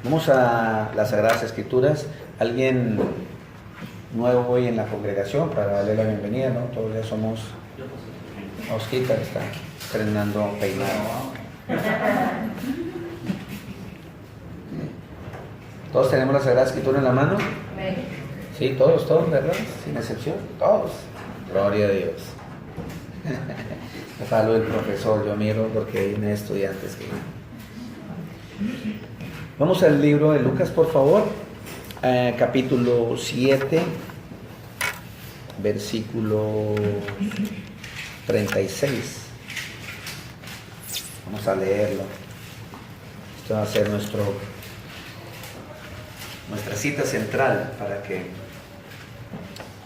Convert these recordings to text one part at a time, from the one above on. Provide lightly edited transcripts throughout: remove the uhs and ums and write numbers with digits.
Vamos a las Sagradas Escrituras. ¿Alguien nuevo hoy en la congregación para darle la bienvenida? ¿No? Todos ya somos... Osquita está estrenando peinado. ¿Todos tenemos la Sagrada Escritura en la mano? Sí, todos, ¿verdad? Sin excepción, todos. Gloria a Dios. Me falo el profesor, yo miro porque hay estudiantes que... Vamos al libro de Lucas, por favor, capítulo 7, versículo 36. Vamos a leerlo. Esto va a ser nuestra cita central para que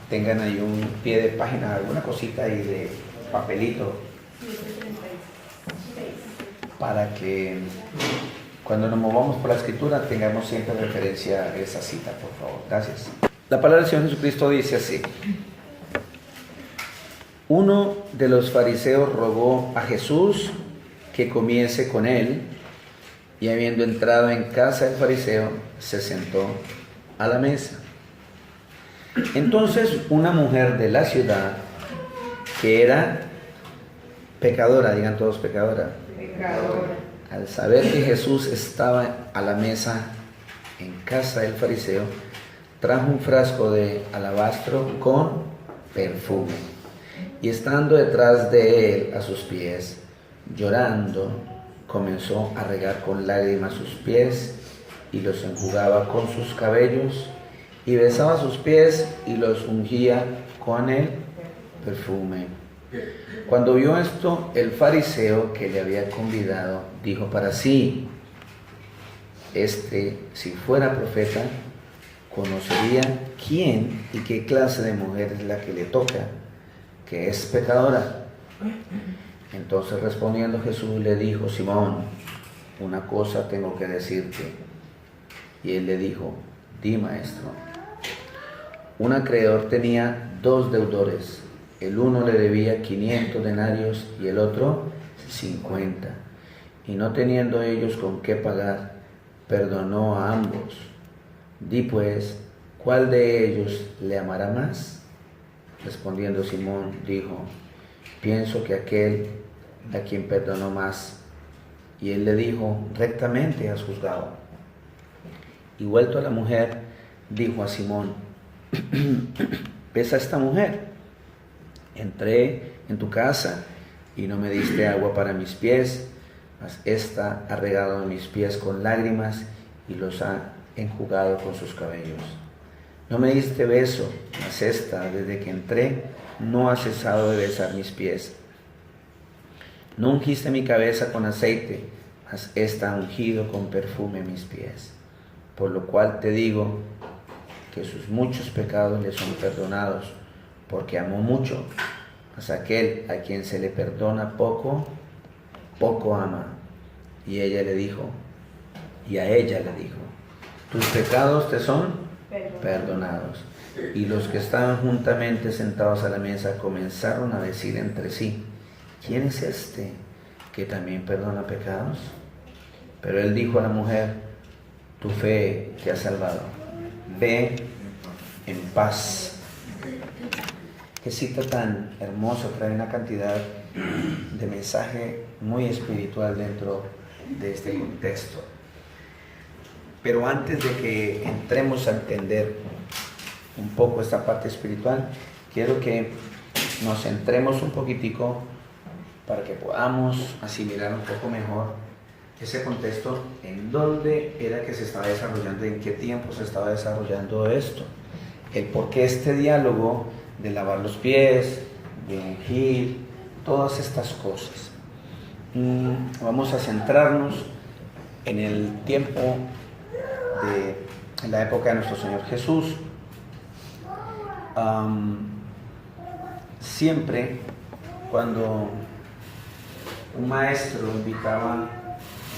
tengan ahí un pie de página, alguna cosita ahí de papelito, para que cuando nos movamos por la escritura tengamos siempre referencia a esa cita, por favor. Gracias. La palabra del Señor Jesucristo dice así: uno de los fariseos rogó a Jesús que comiese con él, y habiendo entrado en casa del fariseo, se sentó a la mesa. Entonces una mujer de la ciudad, que era pecadora, digan todos pecadora, al saber que Jesús estaba a la mesa en casa del fariseo, trajo un frasco de alabastro con perfume, y estando detrás de él a sus pies, llorando, comenzó a regar con lágrimas sus pies, y los enjugaba con sus cabellos, y besaba sus pies, y los ungía con el perfume. Cuando vio esto, el fariseo que le había convidado dijo para sí: si fuera profeta, conocería quién y qué clase de mujer es la que le toca, que es pecadora. Entonces respondiendo Jesús le dijo: Simón, una cosa tengo que decirte. Y él le dijo: di, maestro. Un acreedor tenía 2 deudores. El uno le debía 500 denarios y el otro 50. Y no teniendo ellos con qué pagar, perdonó a ambos. Di pues, ¿cuál de ellos le amará más? Respondiendo Simón, dijo: pienso que aquel a quien perdonó más. Y él le dijo: rectamente has juzgado. Y vuelto a la mujer, dijo a Simón: ¿ves a esta mujer? Entré en tu casa y no me diste agua para mis pies, mas ésta ha regado mis pies con lágrimas y los ha enjugado con sus cabellos. No me diste beso, mas ésta, desde que entré, no ha cesado de besar mis pies. No ungiste mi cabeza con aceite, mas ésta ha ungido con perfume mis pies. Por lo cual te digo que sus muchos pecados le son perdonados, porque amó mucho. Mas aquel a quien se le perdona poco, poco ama. Y a ella le dijo: tus pecados te son perdonados. Y los que estaban juntamente sentados a la mesa comenzaron a decir entre sí: ¿quién es este que también perdona pecados? Pero él dijo a la mujer: tu fe te ha salvado. Ve en paz. Qué cita tan hermosa, trae una cantidad de mensaje muy espiritual dentro de este contexto. Pero antes de que entremos a entender un poco esta parte espiritual, quiero que nos centremos un poquitico para que podamos asimilar un poco mejor ese contexto, en dónde era que se estaba desarrollando, en qué tiempo se estaba desarrollando esto, el por qué este diálogo de lavar los pies, de ungir, todas estas cosas. Vamos a centrarnos en el tiempo en la época de nuestro Señor Jesús. Siempre cuando un maestro invitaba,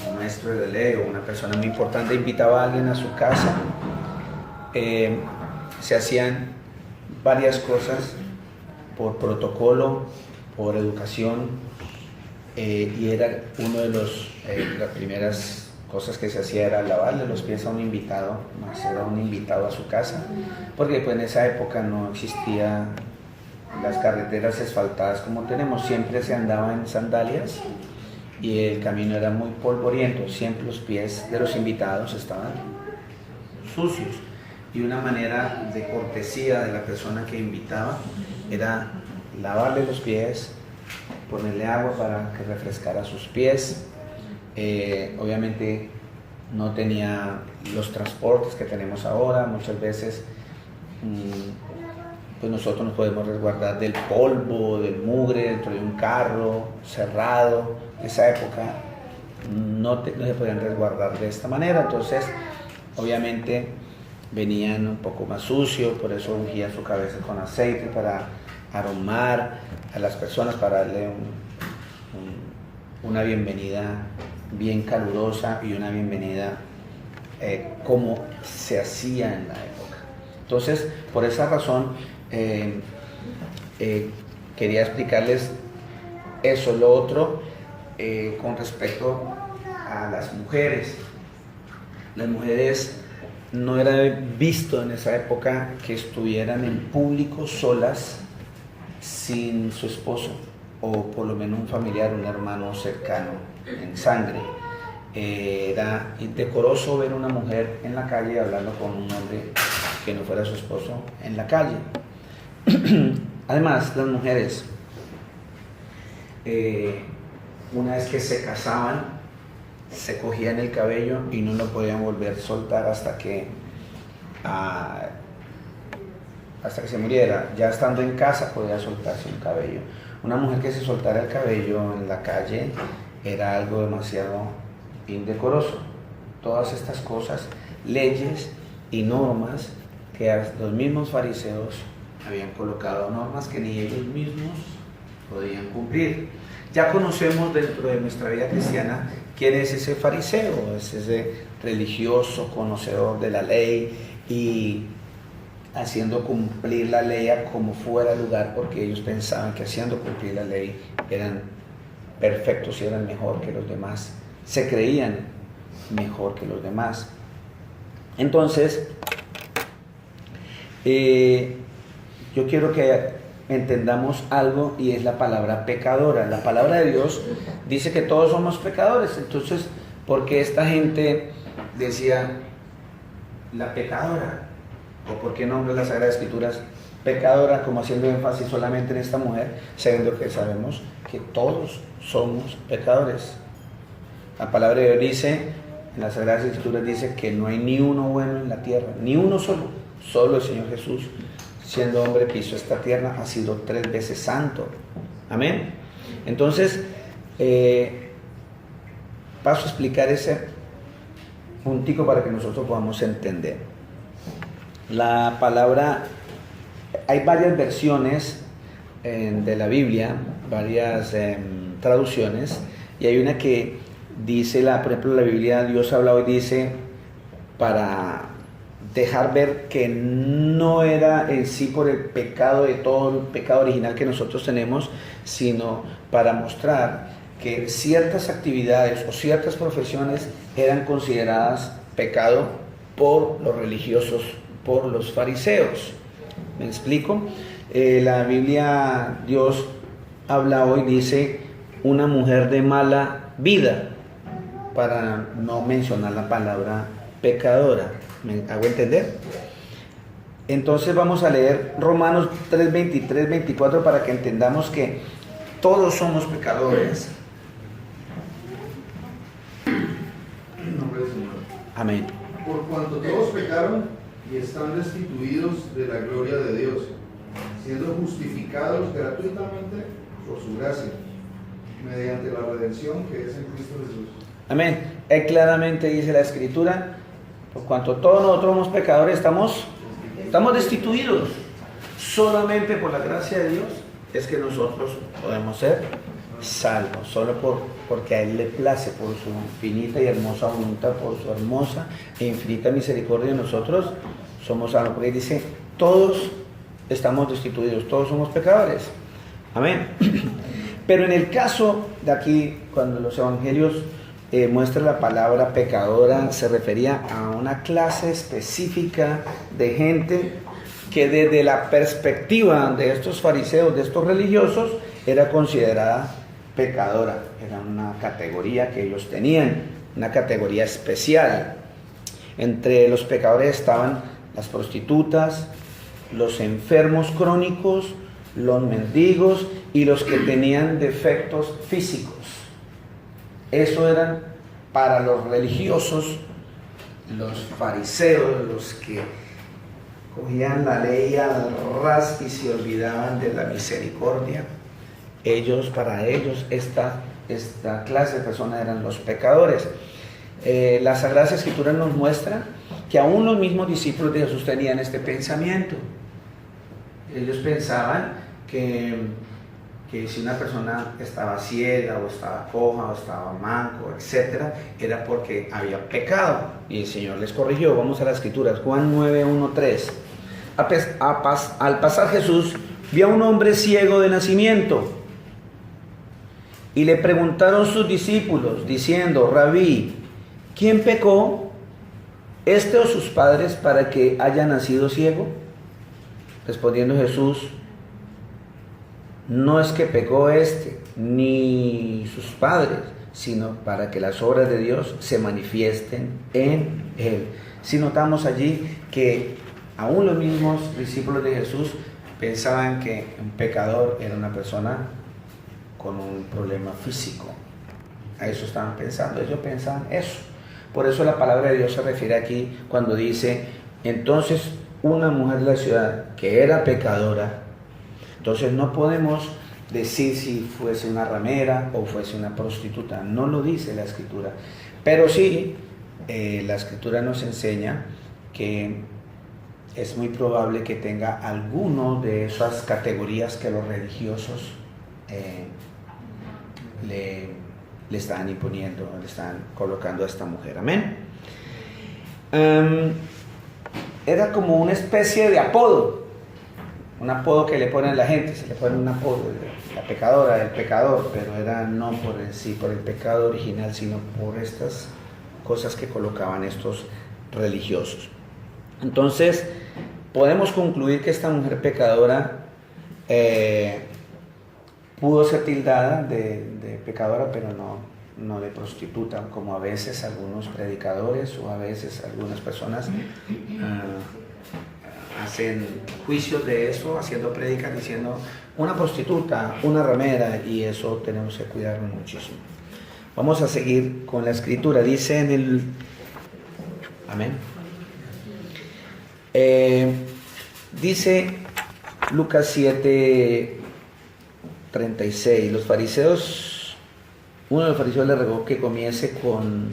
un maestro de ley o una persona muy importante invitaba a alguien a su casa, se hacían varias cosas por protocolo, por educación, y era uno de las primeras cosas que se hacía era lavarle los pies a un invitado, más era un invitado a su casa, porque pues en esa época no existía las carreteras asfaltadas como tenemos, siempre se andaba en sandalias y el camino era muy polvoriento, siempre los pies de los invitados estaban sucios. Y una manera de cortesía de la persona que invitaba era lavarle los pies, ponerle agua para que refrescara sus pies. Obviamente no tenía los transportes que tenemos ahora, muchas veces pues nosotros nos podemos resguardar del polvo, del mugre dentro de un carro cerrado. En esa época no se podían resguardar de esta manera, entonces obviamente venían un poco más sucios, por eso ungían su cabeza con aceite para aromar a las personas, para darle una bienvenida bien calurosa y una bienvenida como se hacía en la época. Entonces, por esa razón, quería explicarles eso. Lo otro, con respecto a las mujeres. Las mujeres no era visto en esa época que estuvieran en público solas sin su esposo, o por lo menos un familiar, un hermano cercano en sangre. Era indecoroso ver una mujer en la calle hablando con un hombre que no fuera su esposo en la calle. Además, las mujeres, una vez que se casaban, se cogían el cabello y no lo podían volver a soltar hasta que se muriera. Ya estando en casa podía soltarse un cabello. Una mujer que se soltara el cabello en la calle era algo demasiado indecoroso. Todas estas cosas, leyes y normas que los mismos fariseos habían colocado, normas que ni ellos mismos podían cumplir. Ya conocemos dentro de nuestra vida cristiana quién es ese fariseo, es ese religioso conocedor de la ley y haciendo cumplir la ley a como fuera lugar, porque ellos pensaban que haciendo cumplir la ley eran perfectos y eran mejor que los demás, se creían mejor que los demás. Entonces, yo quiero que entendamos algo, y es la palabra pecadora. La palabra de Dios dice que todos somos pecadores. Entonces, ¿por qué esta gente decía la pecadora? ¿O por qué nombra las Sagradas Escrituras pecadora, como haciendo énfasis solamente en esta mujer, sabiendo que sabemos que todos somos pecadores? La palabra de Dios dice, en las Sagradas Escrituras dice que no hay ni uno bueno en la tierra, ni uno solo. Solo el Señor Jesús, siendo hombre, pisó esta tierra, ha sido 3 veces santo. Amén. Entonces, paso a explicar ese puntico para que nosotros podamos entender. La palabra, hay varias versiones de la Biblia, varias traducciones, y hay una que dice, por ejemplo, la Biblia, Dios habla hoy, dice, para dejar ver que no era en sí por el pecado de todo el pecado original que nosotros tenemos, sino para mostrar que ciertas actividades o ciertas profesiones eran consideradas pecado por los religiosos, por los fariseos. ¿Me explico? La Biblia, Dios habla hoy, dice una mujer de mala vida, para no mencionar la palabra pecadora. ¿Me hago entender? Entonces vamos a leer Romanos 3:23, 24 para que entendamos que todos somos pecadores. En nombre del Señor. Amén. Por cuanto todos pecaron y están destituidos de la gloria de Dios, siendo justificados gratuitamente por su gracia, mediante la redención que es en Cristo Jesús. Amén. Claramente dice la Escritura, por cuanto todos nosotros somos pecadores, estamos destituidos. Solamente por la gracia de Dios es que nosotros podemos ser salvos, solo porque a Él le place, por su infinita y hermosa voluntad, por su hermosa e infinita misericordia, nosotros somos salvos. Porque dice, todos estamos destituidos, todos somos pecadores. Amén. Pero en el caso de aquí, cuando los evangelios muestra la palabra pecadora, se refería a una clase específica de gente que desde la perspectiva de estos fariseos, de estos religiosos, era considerada pecadora. Era una categoría que ellos tenían, una categoría especial. Entre los pecadores estaban las prostitutas, los enfermos crónicos, los mendigos y los que tenían defectos físicos. Eso eran para los religiosos, los fariseos, los que cogían la ley al ras y se olvidaban de la misericordia. Para ellos, esta clase de personas eran los pecadores. La Sagrada Escritura nos muestra que aún los mismos discípulos de Jesús tenían este pensamiento. Ellos pensaban que si una persona estaba ciega o estaba coja o estaba manco, etc., era porque había pecado y el Señor les corrigió. Vamos a las Escrituras, Juan 9:1-3. Al pasar Jesús vio a un hombre ciego de nacimiento y le preguntaron sus discípulos diciendo: Rabí, ¿quién pecó, este o sus padres, para que haya nacido ciego? Respondiendo Jesús: no es que pecó este ni sus padres, sino para que las obras de Dios se manifiesten en él. Si notamos allí que aún los mismos discípulos de Jesús pensaban que un pecador era una persona con un problema físico. A eso estaban pensando, ellos pensaban eso. Por eso la palabra de Dios se refiere aquí cuando dice: entonces una mujer de la ciudad que era pecadora. Entonces no podemos decir si fuese una ramera o fuese una prostituta, no lo dice la Escritura, pero sí la Escritura nos enseña que es muy probable que tenga alguno de esas categorías que los religiosos le estaban imponiendo, le estaban colocando a esta mujer. Amén. Era como una especie de apodo, un apodo que le ponen a la gente, se le pone un apodo, la pecadora, el pecador, pero era no por en sí, por el pecado original, sino por estas cosas que colocaban estos religiosos. Entonces, podemos concluir que esta mujer pecadora pudo ser tildada de pecadora, pero no de prostituta, como a veces algunos predicadores o a veces algunas personas hacen juicios de eso, haciendo prédicas diciendo una prostituta, una ramera, y eso tenemos que cuidarnos muchísimo. Vamos a seguir con la Escritura. Dice en el... Amén. Dice Lucas 7:36. Los fariseos, uno de los fariseos le rogó que comiese con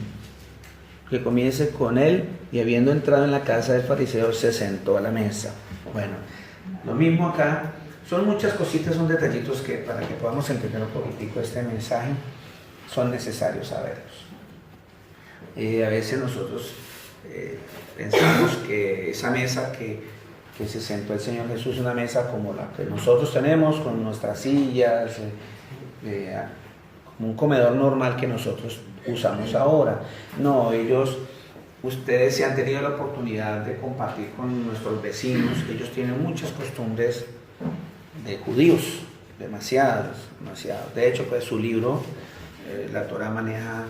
él, y habiendo entrado en la casa del fariseo se sentó a la mesa. Bueno, lo mismo acá. Son muchas cositas, son detallitos que para que podamos entender un poquitico este mensaje son necesarios saberlos. A veces nosotros pensamos que esa mesa que se sentó el Señor Jesús es una mesa como la que nosotros tenemos, con nuestras sillas, como un comedor normal que nosotros usamos ahora. No, ustedes se han tenido la oportunidad de compartir con nuestros vecinos. Ellos tienen muchas costumbres de judíos, demasiados. De hecho, pues su libro, la Torá, maneja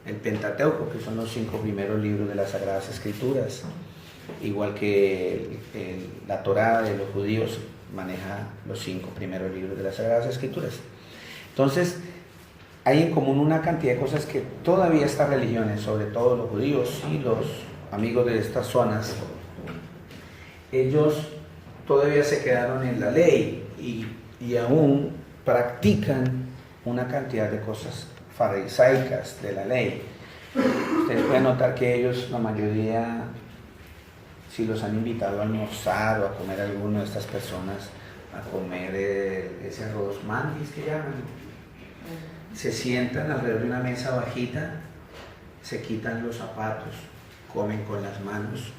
el Pentateuco, que son los 5 primeros libros de las Sagradas Escrituras, igual que la Torá de los judíos maneja los 5 primeros libros de las Sagradas Escrituras. Entonces, hay en común una cantidad de cosas que todavía estas religiones, sobre todo los judíos y los amigos de estas zonas, ellos todavía se quedaron en la ley y aún practican una cantidad de cosas farisaicas de la ley. Ustedes pueden notar que ellos, la mayoría, si los han invitado a almorzar o a comer, alguno de estas personas, a comer ese arroz mandis que llaman, se sientan alrededor de una mesa bajita, se quitan los zapatos, comen con las manos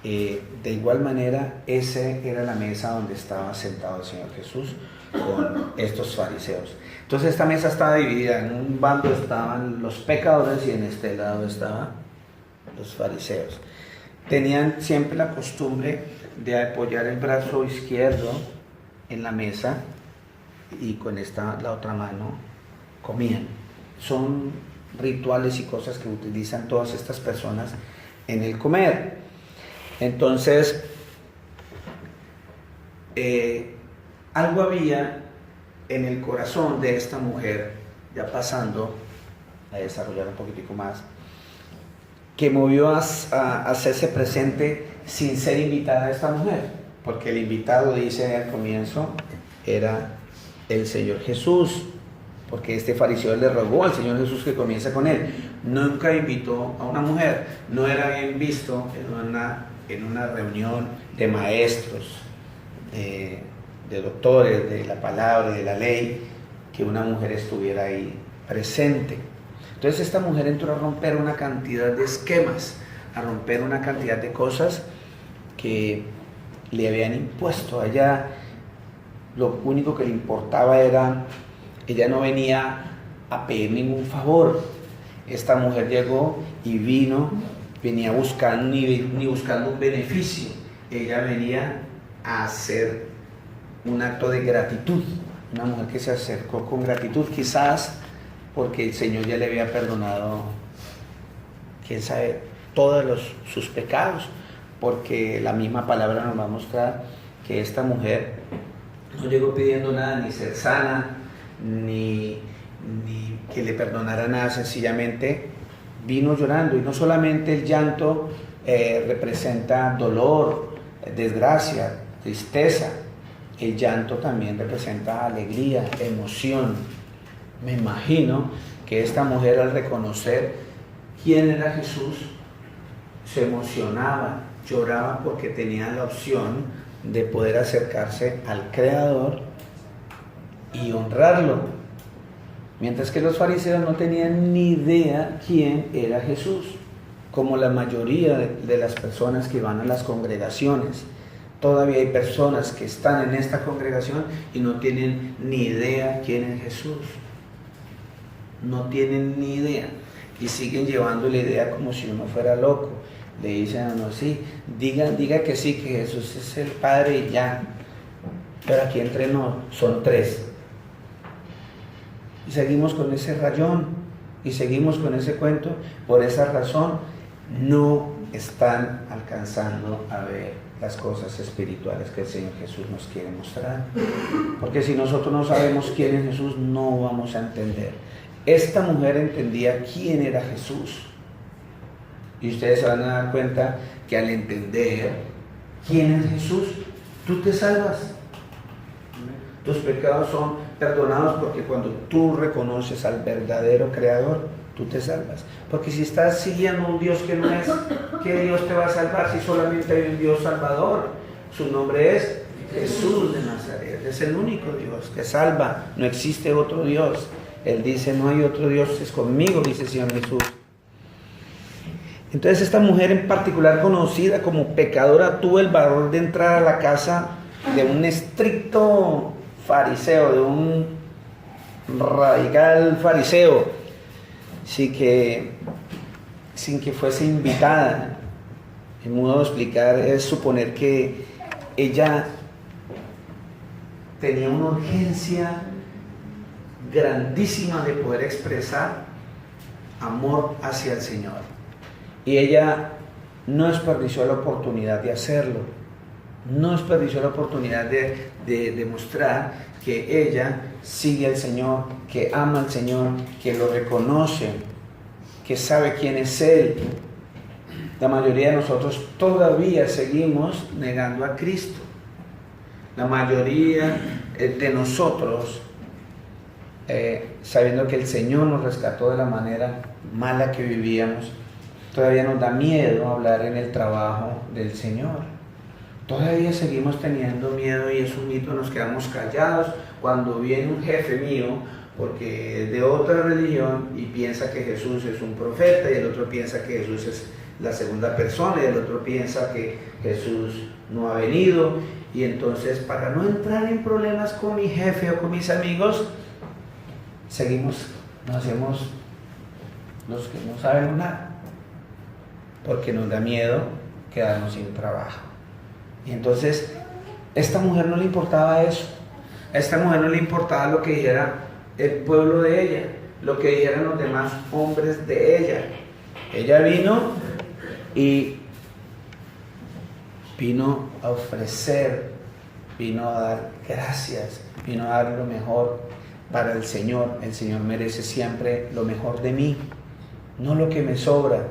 de igual manera, esa era la mesa donde estaba sentado el Señor Jesús con estos fariseos. Entonces esta mesa estaba dividida, en un bando estaban los pecadores y en este lado estaban los fariseos. Tenían siempre la costumbre de apoyar el brazo izquierdo en la mesa y con la otra mano comían. Son rituales y cosas que utilizan todas estas personas en el comer. Entonces, algo había en el corazón de esta mujer, ya pasando a desarrollar un poquitico más, que movió a hacerse presente sin ser invitada a esta mujer, porque el invitado, dice al comienzo, era el Señor Jesús, porque este fariseo le rogó al Señor Jesús que comience con él. Nunca invitó a una mujer, no era bien visto en una reunión de maestros, de doctores, de la palabra, de la ley, que una mujer estuviera ahí presente. Entonces esta mujer entró a romper una cantidad de esquemas, a romper una cantidad de cosas que le habían impuesto a ella. Lo único que le importaba era, ella no venía a pedir ningún favor. Esta mujer llegó y venía buscando ni buscando un beneficio. Ella venía a hacer un acto de gratitud. Una mujer que se acercó con gratitud, quizás porque el Señor ya le había perdonado, quién sabe, todos sus pecados, porque la misma palabra nos va a mostrar que esta mujer no llegó pidiendo nada, ni ser sana, ni que le perdonara nada, sencillamente vino llorando. Y no solamente el llanto representa dolor, desgracia, tristeza, el llanto también representa alegría, emoción. Me imagino que esta mujer, al reconocer quién era Jesús, se emocionaba, lloraba, porque tenía la opción de poder acercarse al Creador y honrarlo, mientras que los fariseos no tenían ni idea quién era Jesús, como la mayoría de las personas que van a las congregaciones. Todavía hay personas que están en esta congregación y no tienen ni idea quién es Jesús. No tienen ni idea y siguen llevando la idea como si uno fuera loco. Le dicen a uno, sí, diga que sí, que Jesús es el Padre y ya. Pero aquí entre nos son tres. Y seguimos con ese rayón y seguimos con ese cuento. Por esa razón no están alcanzando a ver las cosas espirituales que el Señor Jesús nos quiere mostrar. Porque si nosotros no sabemos quién es Jesús, no vamos a entender. Esta mujer entendía quién era Jesús. Y ustedes se van a dar cuenta que al entender quién es Jesús, tú te salvas. Tus pecados son perdonados, porque cuando tú reconoces al verdadero Creador, tú te salvas. Porque si estás siguiendo un Dios que no es, ¿qué Dios te va a salvar si solamente hay un Dios salvador? Su nombre es Jesús de Nazaret. Es el único Dios que salva. No existe otro Dios. Él dice, no hay otro Dios, es conmigo, dice el Señor Jesús. Entonces esta mujer en particular, conocida como pecadora, tuvo el valor de entrar a la casa de un estricto fariseo, de un radical fariseo, sin que fuese invitada. El modo de explicar es suponer que ella tenía una urgencia grandísima de poder expresar amor hacia el Señor. Y ella no desperdició la oportunidad de hacerlo. No desperdició la oportunidad de demostrar que ella sigue al Señor, que ama al Señor, que lo reconoce, que sabe quién es Él. La mayoría de nosotros todavía seguimos negando a Cristo. La mayoría de nosotros, sabiendo que el Señor nos rescató de la manera mala que vivíamos, todavía nos da miedo hablar en el trabajo del Señor. Todavía seguimos teniendo miedo, y es un mito, nos quedamos callados cuando viene un jefe mío, porque es de otra religión, y piensa que Jesús es un profeta, y el otro piensa que Jesús la segunda persona y el otro piensa que Jesús no ha venido. Y entonces, para no entrar en problemas con mi jefe o con mis amigos, nos hacemos los que no sabemos nada, porque nos da miedo quedarnos sin trabajo. Y entonces, a esta mujer no le importaba eso. A esta mujer no le importaba lo que dijera el pueblo de ella, lo que dijeran los demás hombres de ella. Ella vino a ofrecer, vino a dar gracias, vino a dar lo mejor para el Señor. El Señor merece siempre lo mejor de mí, no lo que me sobra.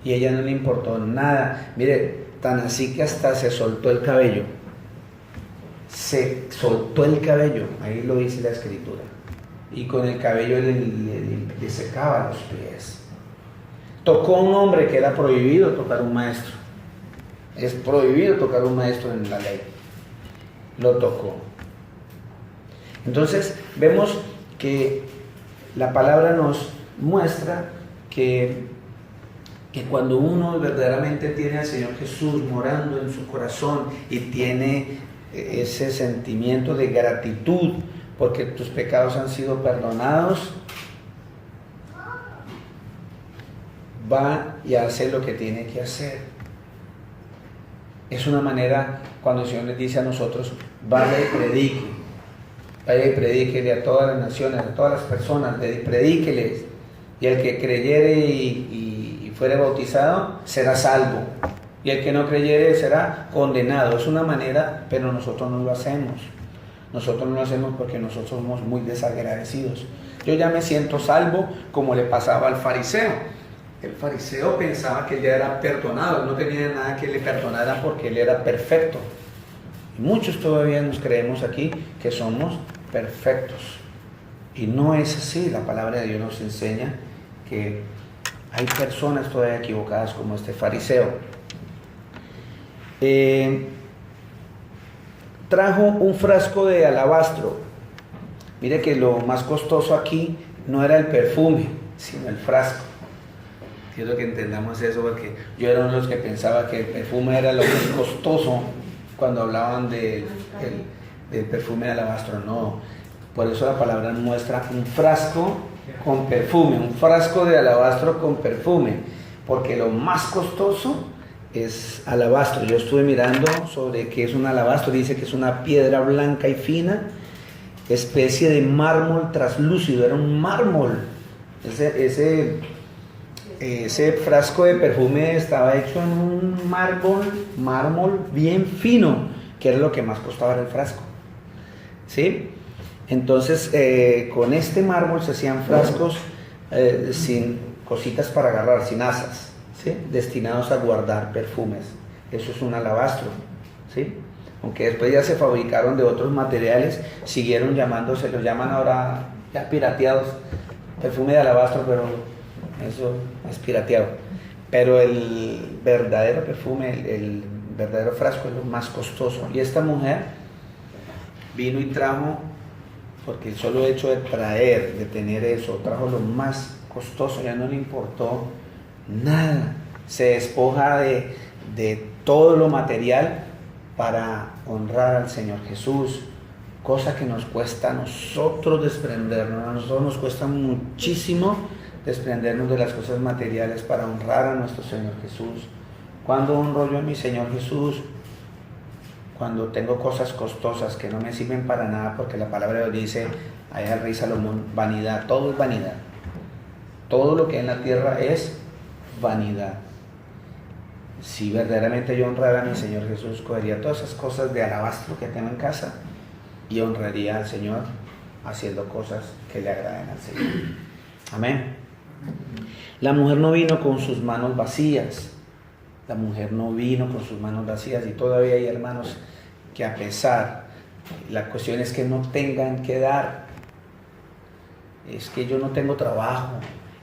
Y a ella no le importó nada. Mire, tan así que hasta se soltó el cabello. Se soltó el cabello, ahí lo dice la Escritura. Y con el cabello le secaba los pies. Tocó a un hombre que era prohibido tocar un maestro. Es prohibido tocar un maestro en la ley. Lo tocó. Entonces vemos que la palabra nos muestra que cuando uno verdaderamente tiene al Señor Jesús morando en su corazón y tiene ese sentimiento de gratitud porque tus pecados han sido perdonados, va y hace lo que tiene que hacer. Es una manera cuando el Señor les dice a nosotros: vaya y predíquele a todas las naciones, a todas las personas, predíqueles, y el que creyere y fuere bautizado será salvo, y el que no creyere será condenado. Es una manera, pero nosotros no lo hacemos. Nosotros no lo hacemos porque nosotros somos muy desagradecidos. Yo ya me siento salvo, como le pasaba al fariseo. El fariseo pensaba que él ya era perdonado, no tenía nada que le perdonara porque él era perfecto. Y muchos todavía nos creemos aquí que somos perfectos. Y no es así. La palabra de Dios nos enseña que hay personas todavía equivocadas como este fariseo. Trajo un frasco de alabastro. Mire que lo más costoso aquí no era el perfume, sino el frasco. Quiero que entendamos eso, porque yo era uno de los que pensaba que el perfume era lo más costoso cuando hablaban del perfume de alabastro. No, por eso la palabra muestra un frasco con perfume, un frasco de alabastro con perfume, porque lo más costoso es alabastro. Yo estuve mirando sobre qué es un alabastro. Dice que es una piedra blanca y fina, especie de mármol traslúcido. Era un mármol. Ese frasco de perfume estaba hecho en un mármol bien fino, que era lo que más costaba el frasco. ¿Sí? Entonces, con este mármol se hacían frascos sin cositas para agarrar, sin asas, ¿sí? Destinados a guardar perfumes. Eso es un alabastro, ¿sí? Aunque después ya se fabricaron de otros materiales, siguieron llamándose, los llaman ahora ya pirateados, perfume de alabastro, pero eso es pirateado. Pero el verdadero perfume, el verdadero frasco es lo más costoso. Y esta mujer vino y trajo, porque el solo hecho de traer, de tener eso, trajo lo más costoso. Ya no le importó nada. Se despoja de todo lo material para honrar al Señor Jesús, cosa que nos cuesta a nosotros desprendernos. A nosotros nos cuesta muchísimo desprendernos de las cosas materiales para honrar a nuestro Señor Jesús. ¿Cuándo honro yo a mi Señor Jesús? Cuando tengo cosas costosas que no me sirven para nada, porque la palabra de Dios dice, allá el rey Salomón, vanidad, todo es vanidad. Todo lo que hay en la tierra es vanidad. Si verdaderamente yo honrara a mi Señor Jesús, cogería todas esas cosas de alabastro que tengo en casa y honraría al Señor haciendo cosas que le agraden al Señor. Amén. La mujer no vino con sus manos vacías. La mujer no vino con sus manos vacías, y todavía hay hermanos que, a pesar, la cuestión es que no tengan que dar. Es que yo no tengo trabajo,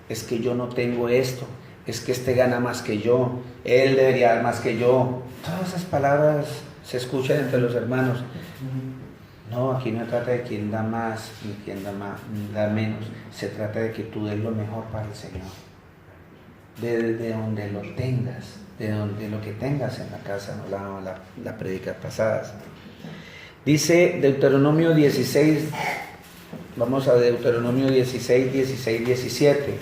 es que yo no tengo esto, es que este gana más que yo, él debería dar más que yo. Todas esas palabras se escuchan entre los hermanos. No, aquí no se trata de quién da más ni quién da menos. Se trata de que tú des lo mejor para el Señor. de donde lo tengas, de lo que tengas en la casa, no la prédicas pasadas. Dice Deuteronomio 16, vamos a Deuteronomio 16, 16, 17,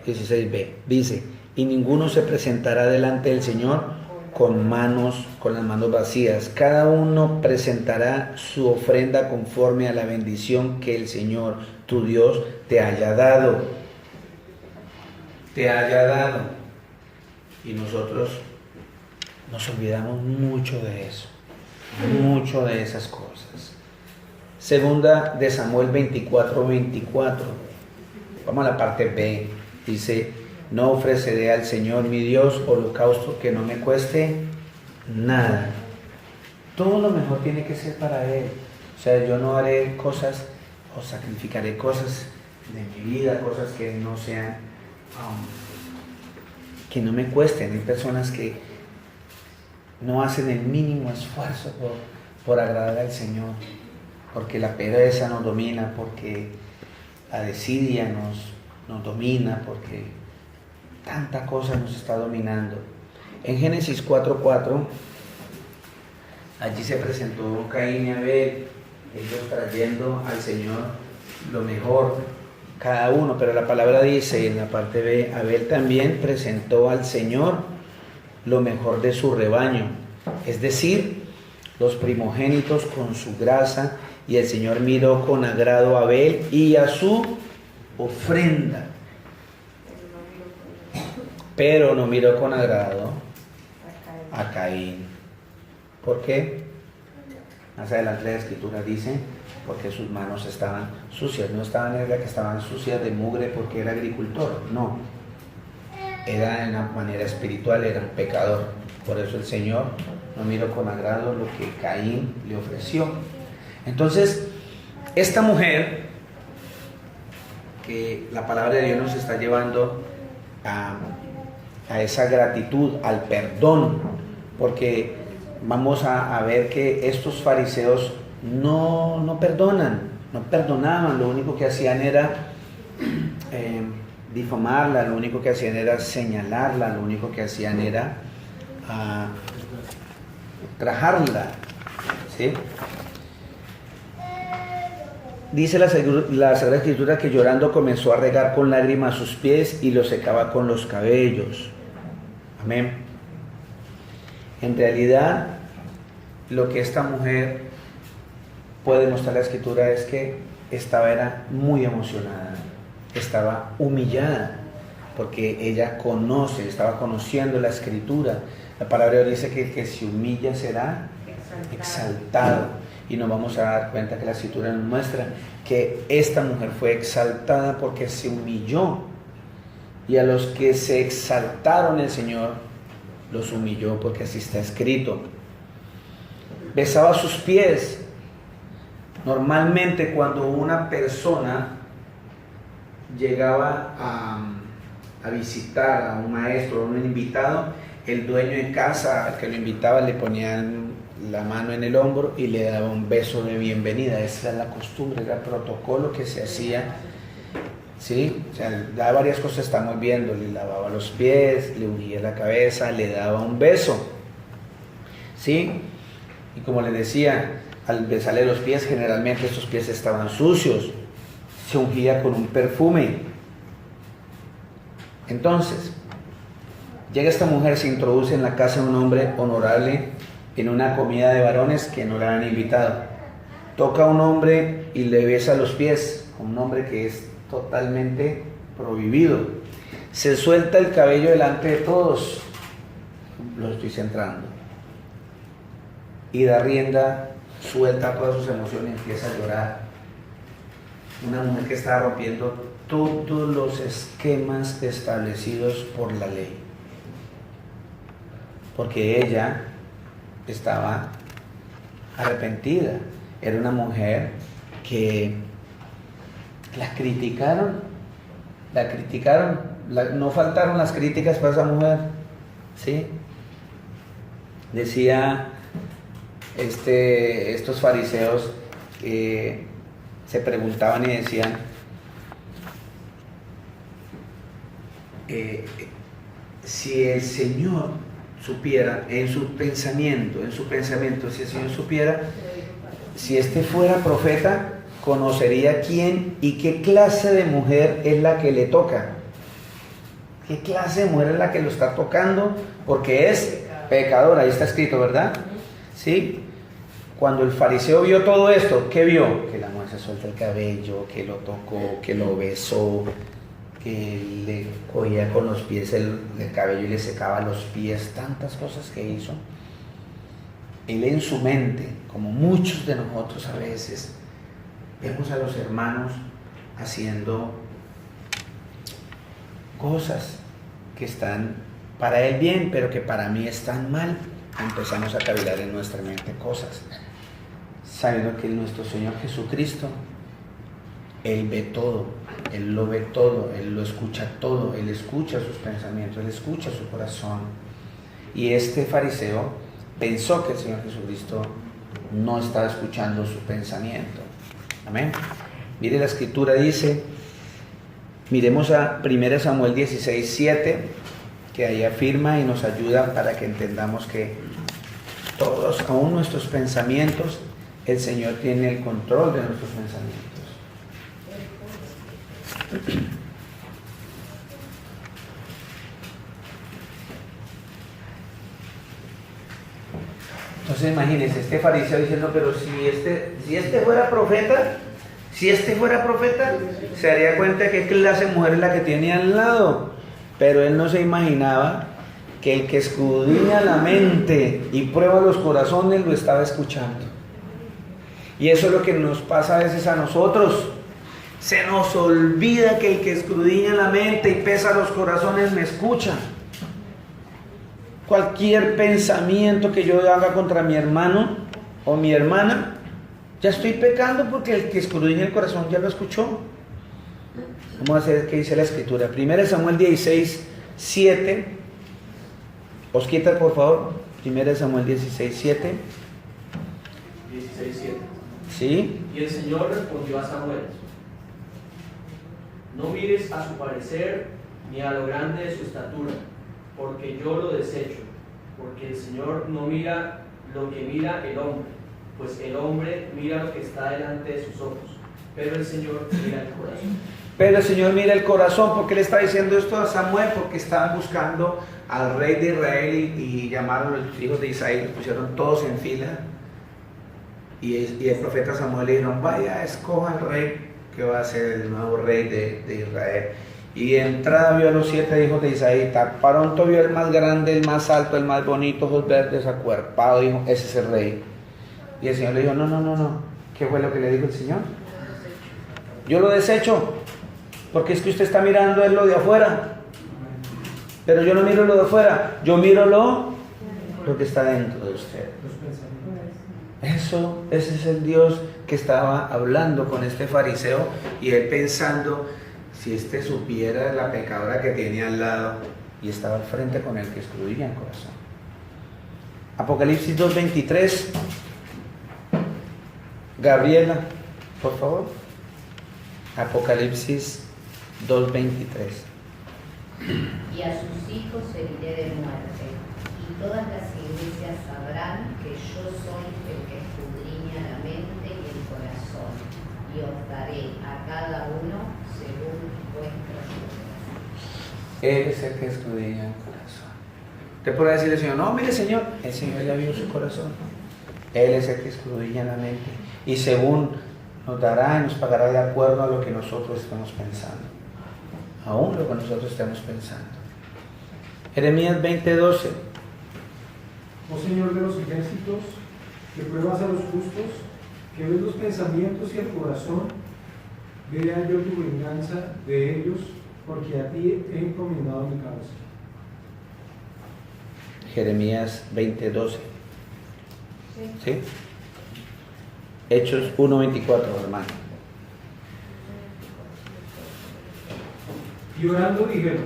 16b, dice, y ninguno se presentará delante del Señor con las manos vacías. Cada uno presentará su ofrenda conforme a la bendición que el Señor, tu Dios, te haya dado. Te haya dado. Y nosotros nos olvidamos mucho de eso, mucho de esas cosas. Segunda de Samuel 24, 24. Vamos a la parte B. Dice, no ofreceré al Señor mi Dios holocausto que no me cueste nada. Todo lo mejor tiene que ser para Él. O sea, yo no haré cosas o sacrificaré cosas de mi vida, cosas que no sean, que no me cuesten. Hay personas que no hacen el mínimo esfuerzo por agradar al Señor, porque la pereza nos domina, porque la desidia nos domina, porque tanta cosa nos está dominando. En Génesis 4:4, allí se presentó Caín y Abel, ellos trayendo al Señor lo mejor, cada uno, pero la palabra dice en la parte B, Abel también presentó al Señor lo mejor de su rebaño, es decir, los primogénitos con su grasa, y el Señor miró con agrado a Abel y a su ofrenda, pero no miró con agrado a Caín. ¿Por qué? Más adelante la Escritura dice, porque sus manos estaban sucias. No estaban, era que estaban sucias de mugre porque era agricultor, no. Era de una manera espiritual, era un pecador. Por eso el Señor no miró con agrado lo que Caín le ofreció. Entonces, esta mujer, que la palabra de Dios nos está llevando a esa gratitud, al perdón, porque vamos a ver que estos fariseos no perdonaban, lo único que hacían era difamarla, lo único que hacían era señalarla, lo único que hacían era ultrajarla, ¿sí? Dice la Sagrada Escritura que llorando comenzó a regar con lágrimas sus pies y los secaba con los cabellos. Amén. En realidad, lo que esta mujer puede mostrar la Escritura es que era muy emocionada, estaba humillada, porque ella estaba conociendo la Escritura. La palabra dice que el que se humilla será exaltado. Y nos vamos a dar cuenta que la Escritura nos muestra que esta mujer fue exaltada porque se humilló. Y a los que se exaltaron el Señor los humilló, porque así está escrito. Besaba sus pies. Normalmente cuando una persona llegaba a visitar a un maestro o un invitado, el dueño de casa al que lo invitaba le ponían la mano en el hombro y le daba un beso de bienvenida. Esa era la costumbre, era el protocolo que se hacía, ¿sí? O sea, ya varias cosas estamos viendo, le lavaba los pies, le ungía la cabeza, le daba un beso, ¿sí? Y como les decía, al besarle los pies, generalmente estos pies estaban sucios, se ungía con un perfume. Entonces, llega esta mujer, se introduce en la casa de un hombre honorable en una comida de varones que no le han invitado. Toca a un hombre y le besa los pies, un hombre que es totalmente prohibido. Se suelta el cabello delante de todos, lo estoy centrando, y da rienda suelta a todas sus emociones y empieza a llorar. Una mujer que estaba rompiendo todos los esquemas establecidos por la ley, porque ella estaba arrepentida. Era una mujer que la criticaron, no faltaron las críticas para esa mujer, ¿sí? Decía estos fariseos se preguntaban y decían, si el Señor supiera en su pensamiento, si el Señor supiera, si este fuera profeta, conocería quién y qué clase de mujer es la que le toca. ¿Qué clase de mujer es la que lo está tocando? Porque es pecadora, ahí está escrito, ¿verdad? ¿Sí? Cuando el fariseo vio todo esto, ¿qué vio? Que la mujer se suelta el cabello, que lo tocó, que lo besó, que le cogía con los pies el cabello y le secaba los pies, tantas cosas que hizo. Él en su mente, como muchos de nosotros a veces, vemos a los hermanos haciendo cosas que están para él bien, pero que para mí están mal. Empezamos a cavilar en nuestra mente cosas, sabiendo que nuestro Señor Jesucristo, Él ve todo, Él lo ve todo, Él lo escucha todo, Él escucha sus pensamientos, Él escucha su corazón. Y este fariseo pensó que el Señor Jesucristo no estaba escuchando su pensamiento. Amén. Mire, la escritura dice, miremos a 1 Samuel 16:7, que ahí afirma y nos ayuda para que entendamos que todos, aún nuestros pensamientos, el Señor tiene el control de nuestros pensamientos. Entonces imagínense, este fariseo diciendo, pero si este fuera profeta, se daría cuenta que clase de mujer es la que tiene al lado. Pero él no se imaginaba que el que escudriña la mente y prueba los corazones lo estaba escuchando. Y eso es lo que nos pasa a veces a nosotros. Se nos olvida que el que escudriña la mente y pesa los corazones me escucha. Cualquier pensamiento que yo haga contra mi hermano o mi hermana, ya estoy pecando porque el que escudriña el corazón ya lo escuchó. Vamos a ver qué dice la escritura. 1 Samuel 16:7. Os quita por favor. 1 Samuel 16:7. 16:7. ¿Sí? Y el Señor respondió a Samuel: no mires a su parecer ni a lo grande de su estatura, porque yo lo desecho. Porque el Señor no mira lo que mira el hombre, pues el hombre mira lo que está delante de sus ojos, pero el Señor mira el corazón. Pero el Señor mira el corazón. ¿Por qué le está diciendo esto a Samuel? Porque estaban buscando al rey de Israel y llamaron a los hijos de Isaí, los pusieron todos en fila. Y el profeta Samuel le dijeron, vaya, escoja al rey que va a ser el nuevo rey de Israel. Y de entrada vio a los 7 hijos de Isaí. Pronto vio el más grande, el más alto, el más bonito, ojos verdes, acuerpado. Dijo, ese es el rey. Y el Señor le dijo, no. ¿Qué fue lo que le dijo el Señor? Yo lo desecho. Porque es que usted está mirando es lo de afuera. Pero yo no miro lo de afuera. Yo miro lo que está dentro de usted. Ese es el Dios que estaba hablando con este fariseo. Y él pensando, si este supiera la pecadora que tenía al lado. Y estaba al frente con el que escudriña el corazón. Apocalipsis 2:23. Gabriela, por favor. Apocalipsis 2:23. Y a sus hijos heriré de muerte, y todas las iglesias sabrán que yo soy el que escudriña la mente y el corazón, y os daré a cada uno según vuestras obras. Él es el que escudriña el corazón. Usted puede decirle al Señor, no, mire Señor, el Señor ya vio su corazón. Él es el que escudriña la mente, y según nos dará y nos pagará de acuerdo a lo que nosotros estamos pensando. Aún lo que nosotros estamos pensando. Jeremías 20:12. Oh Señor de los ejércitos, que pruebas a los justos, que ves los pensamientos y el corazón, vea yo tu venganza de ellos, porque a ti he encomendado mi causa. Jeremías 20:12. ¿Sí? Hechos 1:24, hermano. Y orando dijeron,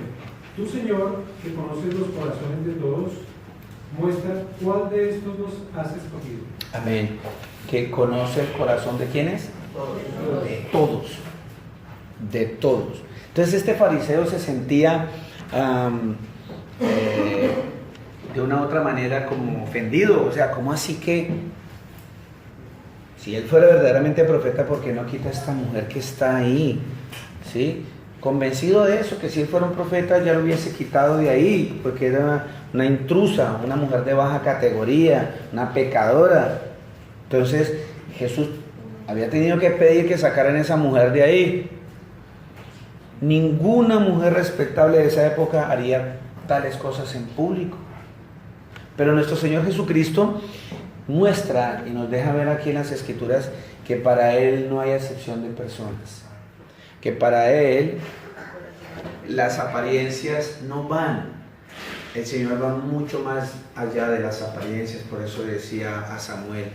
tú Señor, que conoces los corazones de todos, muestra cuál de estos dos has escogido. Amén. Que conoce el corazón de quiénes? De todos. De todos. Entonces este fariseo se sentía de una u otra manera como ofendido. O sea, ¿cómo así que si él fuera verdaderamente profeta, por qué no quita a esta mujer que está ahí? ¿Sí? Convencido de eso, que si él fuera un profeta ya lo hubiese quitado de ahí, porque era una intrusa, una mujer de baja categoría, una pecadora. Entonces Jesús había tenido que pedir que sacaran a esa mujer de ahí. Ninguna mujer respetable de esa época haría tales cosas en público. Pero nuestro Señor Jesucristo muestra y nos deja ver aquí en las Escrituras que para Él no hay acepción de personas, que para Él las apariencias no van. El Señor va mucho más allá de las apariencias. Por eso decía a Samuel: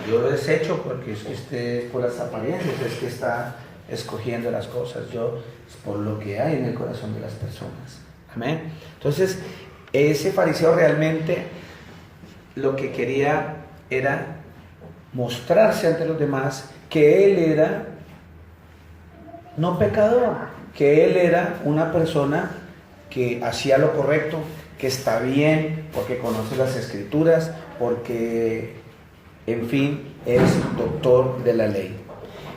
yo lo desecho porque es que usted es por las apariencias, es que está escogiendo las cosas. Yo es por lo que hay en el corazón de las personas. Amén. Entonces ese fariseo realmente lo que quería era mostrarse ante los demás que él era no pecador, que él era una persona que hacía lo correcto, que está bien, porque conoce las Escrituras, porque, en fin, es doctor de la ley.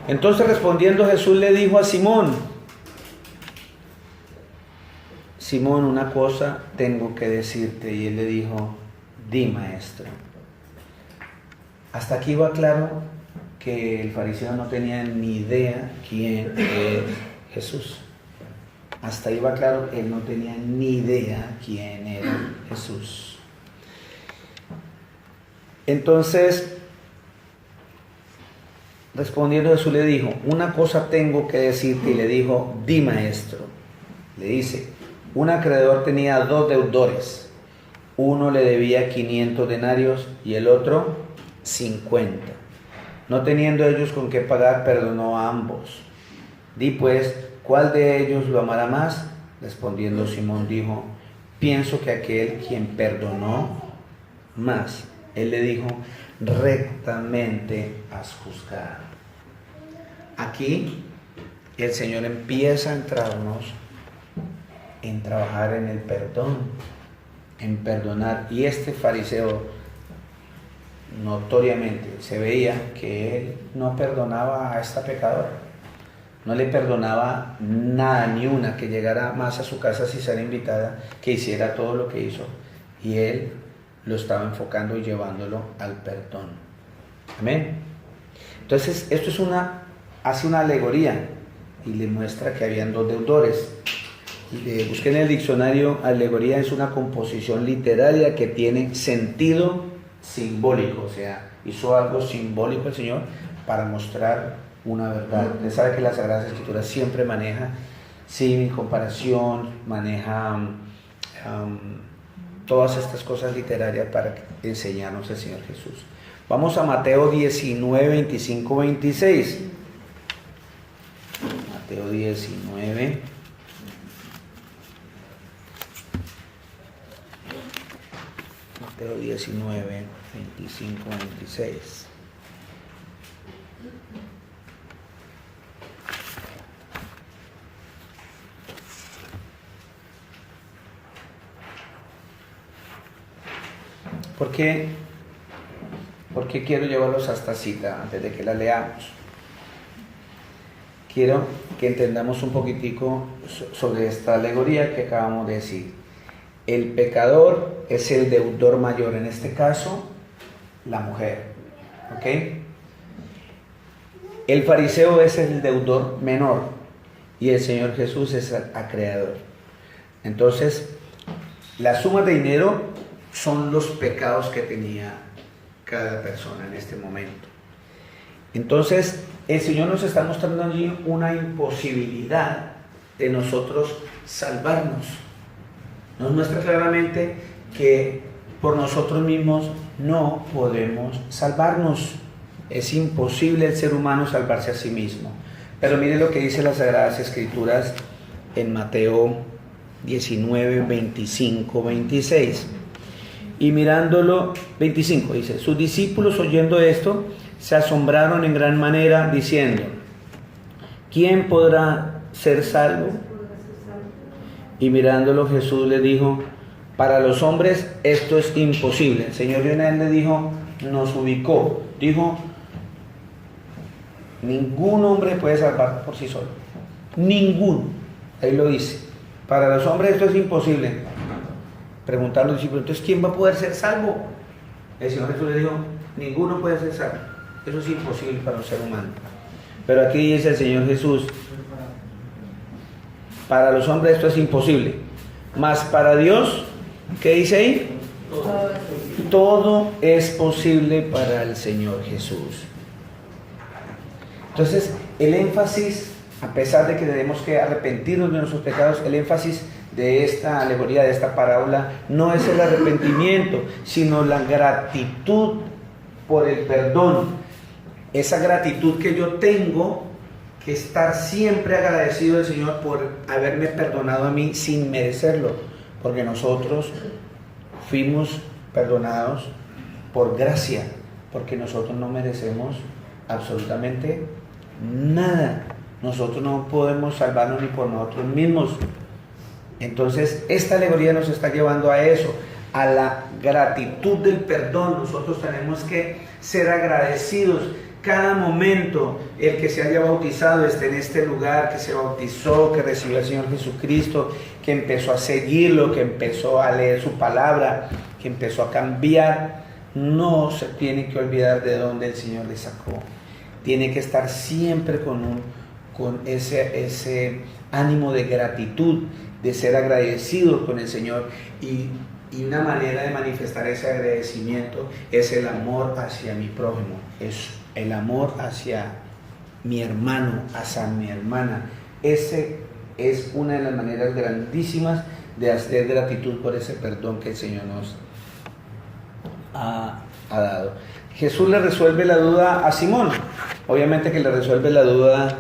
Entonces, respondiendo, Jesús le dijo a Simón: Simón, una cosa tengo que decirte. Y él le dijo: di, maestro. Hasta aquí va claro que el fariseo no tenía ni idea quién es Jesús. Hasta ahí va claro que él no tenía ni idea quién era Jesús. Entonces, respondiendo, Jesús le dijo: una cosa tengo que decirte. Y le dijo: di, maestro. Le dice: un acreedor tenía 2 deudores. Uno le debía 500 denarios y el otro 50. No teniendo ellos con qué pagar, perdonó a ambos. Di pues, ¿cuál de ellos lo amará más? Respondiendo Simón dijo: pienso que aquel quien perdonó más. Él le dijo: rectamente has juzgado. Aquí el Señor empieza a entrarnos en trabajar en el perdón, en perdonar. Y este fariseo notoriamente se veía que él no perdonaba a esta pecadora, no le perdonaba nada, ni una, que llegara más a su casa si era invitada, que hiciera todo lo que hizo, y él lo estaba enfocando y llevándolo al perdón. Amén. Entonces esto hace una alegoría y le muestra que habían 2 deudores. Busqué en el diccionario: alegoría es una composición literaria que tiene sentido simbólico, o sea, hizo algo simbólico el Señor para mostrar una verdad. Usted sabe que las Sagradas Escrituras siempre maneja sin comparación, maneja todas estas cosas literarias para enseñarnos el Señor Jesús. Vamos a Mateo 19, 25, 26. Mateo 19. Mateo 19, 25, 26. ¿Por qué quiero llevarlos a esta cita antes de que la leamos? Quiero que entendamos un poquitico sobre esta alegoría que acabamos de decir. El pecador es el deudor mayor, en este caso, la mujer. ¿Ok? El fariseo es el deudor menor y el Señor Jesús es el acreedor. Entonces, la suma de dinero son los pecados que tenía cada persona en este momento. Entonces, el Señor nos está mostrando allí una imposibilidad de nosotros salvarnos. Nos muestra claramente que por nosotros mismos no podemos salvarnos. Es imposible el ser humano salvarse a sí mismo. Pero mire lo que dice las Sagradas Escrituras en Mateo 19, 25, 26. Y mirándolo, 25 dice: sus discípulos, oyendo esto, se asombraron en gran manera, diciendo: ¿quién podrá ser salvo? Y mirándolo Jesús le dijo, para los hombres esto es imposible. El Señor de una vez le dijo, nos ubicó, dijo, ningún hombre puede salvar por sí solo. Ninguno. Ahí lo dice. Para los hombres esto es imposible. Preguntaron los discípulos, entonces ¿quién va a poder ser salvo? El Señor Jesús le dijo, ninguno puede ser salvo. Eso es imposible para un ser humano. Pero aquí dice el Señor Jesús, para los hombres esto es imposible. Mas para Dios, ¿qué dice ahí? Todo es posible para el Señor Jesús. Entonces, el énfasis, a pesar de que tenemos que arrepentirnos de nuestros pecados, el énfasis de esta alegoría, de esta parábola, no es el arrepentimiento, sino la gratitud por el perdón. Esa gratitud que yo tengo que estar siempre agradecido al Señor por haberme perdonado a mí sin merecerlo, porque nosotros fuimos perdonados por gracia, porque nosotros no merecemos absolutamente nada. Nosotros no podemos salvarnos ni por nosotros mismos. Entonces, esta alegoría nos está llevando a eso, a la gratitud del perdón. Nosotros tenemos que ser agradecidos. Cada momento, el que se haya bautizado, esté en este lugar, que se bautizó, que recibió al Señor Jesucristo, que empezó a seguirlo, que empezó a leer su palabra, que empezó a cambiar, no se tiene que olvidar de dónde el Señor le sacó. Tiene que estar siempre con ese ánimo de gratitud, de ser agradecido con el Señor, y una manera de manifestar ese agradecimiento es el amor hacia mi prójimo, es el amor hacia mi hermano, hacia mi hermana. Ese es una de las maneras grandísimas de hacer gratitud por ese perdón que el Señor nos ha dado. Jesús le resuelve la duda a Simón. Obviamente que le resuelve la duda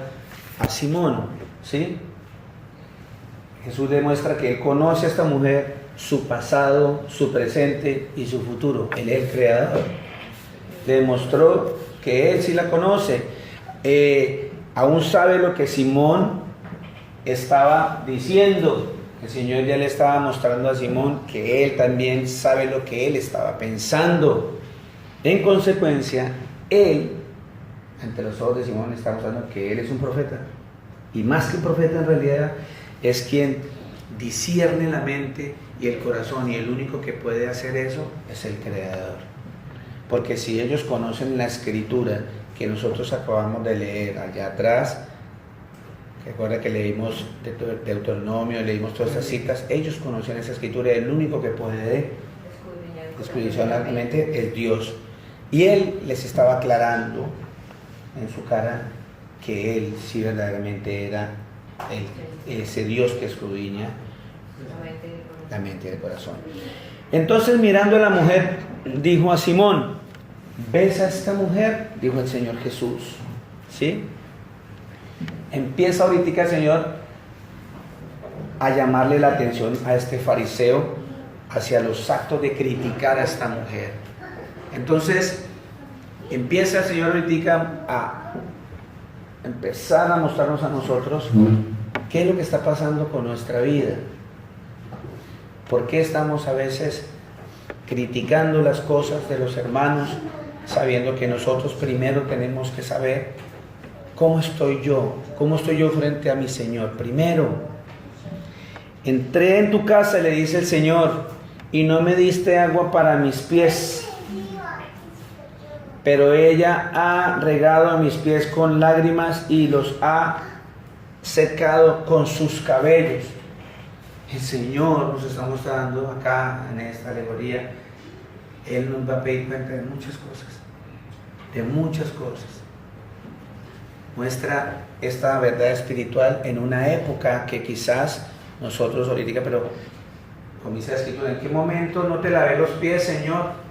a Simón, ¿sí? Jesús demuestra que Él conoce a esta mujer, su pasado, su presente y su futuro. Él es el creador. Le demostró que Él sí la conoce. Aún sabe lo que Simón estaba diciendo. El Señor ya le estaba mostrando a Simón que Él también sabe lo que Él estaba pensando. En consecuencia, Él, ante los ojos de Simón, está mostrando que Él es un profeta. Y más que un profeta, en realidad, es quien discierne la mente y el corazón, y el único que puede hacer eso es el Creador. Porque si ellos conocen la Escritura que nosotros acabamos de leer allá atrás, recuerda que leímos Deuteronomio, leímos todas esas citas, ellos conocen esa Escritura, y el único que puede escudriñar la mente es Dios. Y Él les estaba aclarando en su cara que Él sí verdaderamente era ese Dios que escudriña la mente y el corazón. Entonces, mirando a la mujer, dijo a Simón, ¿ves a esta mujer? Dijo el Señor Jesús, ¿sí? Empieza ahorita el Señor a llamarle la atención a este fariseo hacia los actos de criticar a esta mujer. Entonces, empieza el Señor ahorita a empezar a mostrarnos a nosotros qué es lo que está pasando con nuestra vida. ¿Por qué estamos a veces criticando las cosas de los hermanos, sabiendo que nosotros primero tenemos que saber cómo estoy yo frente a mi Señor? Primero, entré en tu casa, le dice el Señor, y no me diste agua para mis pies, pero ella ha regado a mis pies con lágrimas y los ha secado con sus cabellos. El Señor nos está mostrando acá en esta alegoría, Él nos va a pedir cuenta de muchas cosas. Muestra esta verdad espiritual en una época que quizás nosotros ahorita, pero comienza escrito, ¿en qué momento no te lavé los pies, Señor?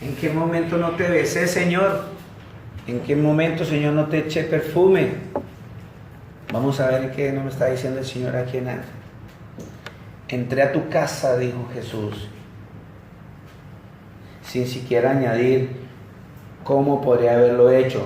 ¿En qué momento no te besé, Señor? ¿En qué momento, Señor, no te eché perfume? Vamos a ver qué nos está diciendo el Señor aquí en alto. Entré a tu casa, dijo Jesús, sin siquiera añadir cómo podría haberlo hecho,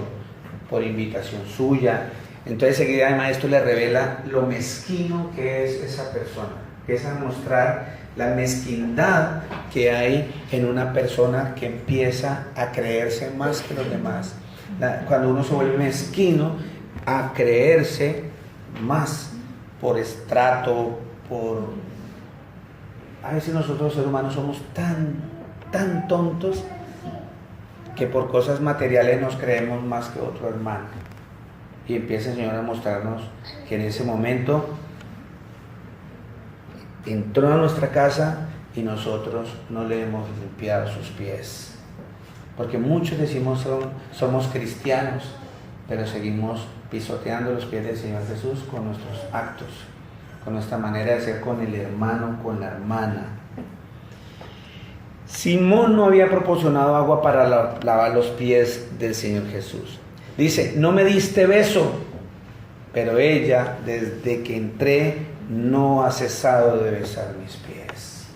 por invitación suya. Entonces seguida el maestro le revela lo mezquino que es esa persona. empieza a mostrar la mezquindad que hay en una persona que empieza a creerse más que los demás. Cuando uno se vuelve mezquino, a creerse más por estrato, a veces nosotros seres humanos somos tan tontos que por cosas materiales nos creemos más que otro hermano. Y empieza el Señor a mostrarnos que en ese momento entró a nuestra casa y nosotros no le hemos limpiado sus pies. Porque muchos decimos somos cristianos, pero seguimos pisoteando los pies del Señor Jesús con nuestros actos, con nuestra manera de ser con el hermano, con la hermana. Simón no había proporcionado agua para lavar los pies del Señor Jesús. Dice, no me diste beso, pero ella, desde que entré, no ha cesado de besar mis pies.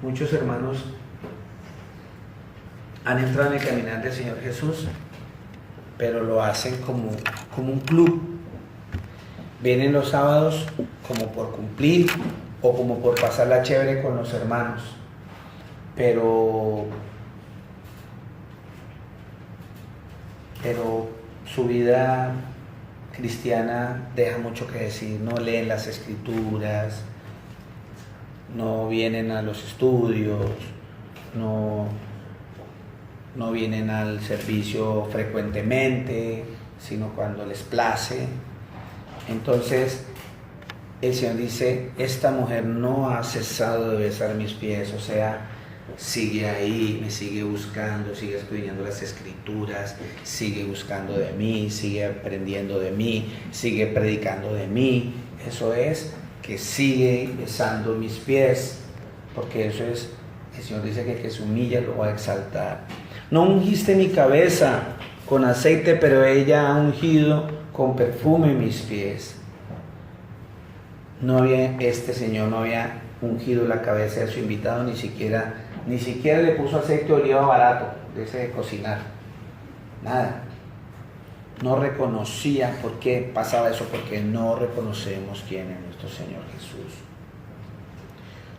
Muchos hermanos han entrado en el caminar del Señor Jesús, pero lo hacen como un club. Vienen los sábados como por cumplir o como por pasarla chévere con los hermanos, pero su vida cristiana deja mucho que decir. No leen las escrituras, no vienen a los estudios, no vienen al servicio frecuentemente, sino cuando les place. Entonces el Señor dice, esta mujer no ha cesado de besar mis pies, o sea, sigue ahí, me sigue buscando, sigue escudriñando las escrituras, sigue buscando de mí, sigue aprendiendo de mí, sigue predicando de mí. Eso es que sigue besando mis pies, porque eso es, el Señor dice que el que se humilla lo va a exaltar. No ungiste mi cabeza con aceite, pero ella ha ungido con perfume mis pies. Este Señor no había ungido la cabeza de su invitado, ni siquiera le puso aceite de oliva barato, de ese de cocinar. Nada. No reconocía por qué pasaba eso, porque no reconocemos quién es nuestro Señor Jesús.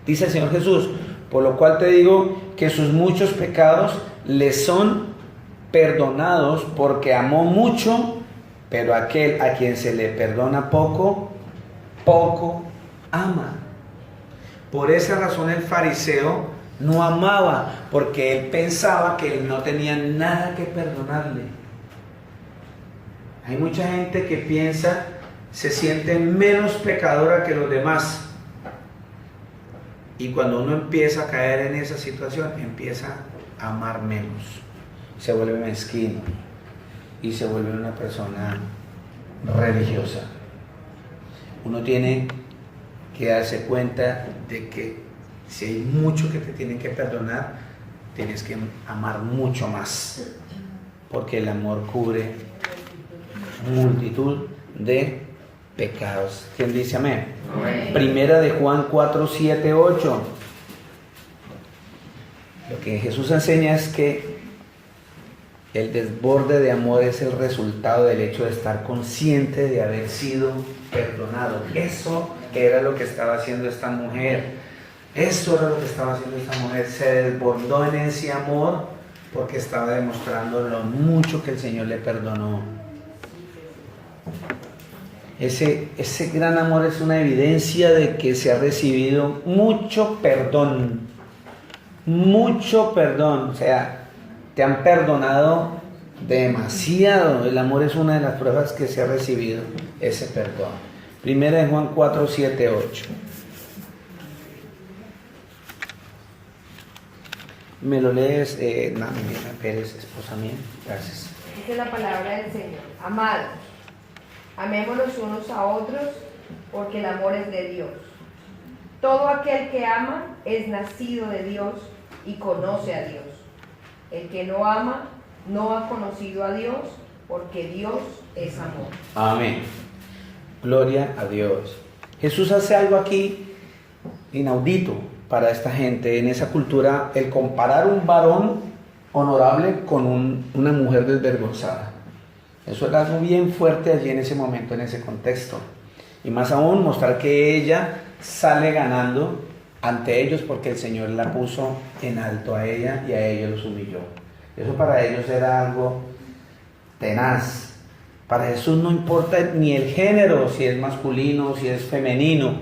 Dice el Señor Jesús, por lo cual te digo que sus muchos pecados le son perdonados, porque amó mucho, pero aquel a quien se le perdona poco, poco ama. Por esa razón el fariseo no amaba, porque él pensaba que él no tenía nada que perdonarle. Hay mucha gente que piensa, se siente menos pecadora que los demás. Y cuando uno empieza a caer en esa situación, empieza a amar menos. Se vuelve mezquino y se vuelve una persona religiosa. Uno tiene que darse cuenta de que si hay mucho que te tienen que perdonar, tienes que amar mucho más, porque el amor cubre multitud de pecados. ¿Quién dice amén? Amén. Primera de Juan 4, 7, 8. Lo que Jesús enseña es que el desborde de amor es el resultado del hecho de estar consciente de haber sido perdonado. Eso era lo que estaba haciendo esta mujer. Eso era lo que estaba haciendo esta mujer. Se desbordó en ese amor porque estaba demostrando lo mucho que el Señor le perdonó. Ese gran amor es una evidencia de que se ha recibido mucho perdón. Mucho perdón. O sea, te han perdonado demasiado. El amor es una de las pruebas que se ha recibido ese perdón. Primera de Juan 4, 7, 8. ¿Me lo lees, Nana Pérez, esposa mía? Gracias. Dice la palabra del Señor. Amados, amémonos unos a otros, porque el amor es de Dios. Todo aquel que ama es nacido de Dios y conoce a Dios. El que no ama no ha conocido a Dios, porque Dios es amor. Amén. Gloria a Dios. Jesús hace algo aquí inaudito para esta gente. En esa cultura, el comparar un varón honorable con una mujer desvergonzada. Eso era algo bien fuerte allí en ese momento, en ese contexto. Y más aún, mostrar que ella sale ganando ante ellos porque el Señor la puso en alto a ella y a ellos los humilló. Eso para ellos era algo tenaz. Para Jesús no importa ni el género, si es masculino, si es femenino,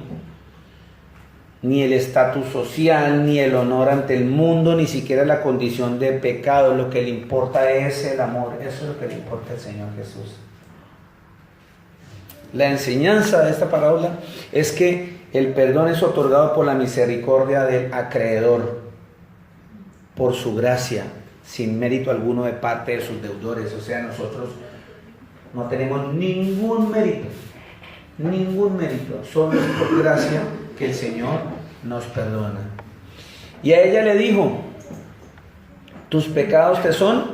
ni el estatus social, ni el honor ante el mundo, ni siquiera la condición de pecado. Lo que le importa es el amor. Eso es lo que le importa al Señor Jesús. La enseñanza de esta parábola es que el perdón es otorgado por la misericordia del acreedor, por su gracia, sin mérito alguno de parte de sus deudores. O sea, nosotros no tenemos ningún mérito, solo es por gracia que el Señor nos perdona. Y a ella le dijo: tus pecados te son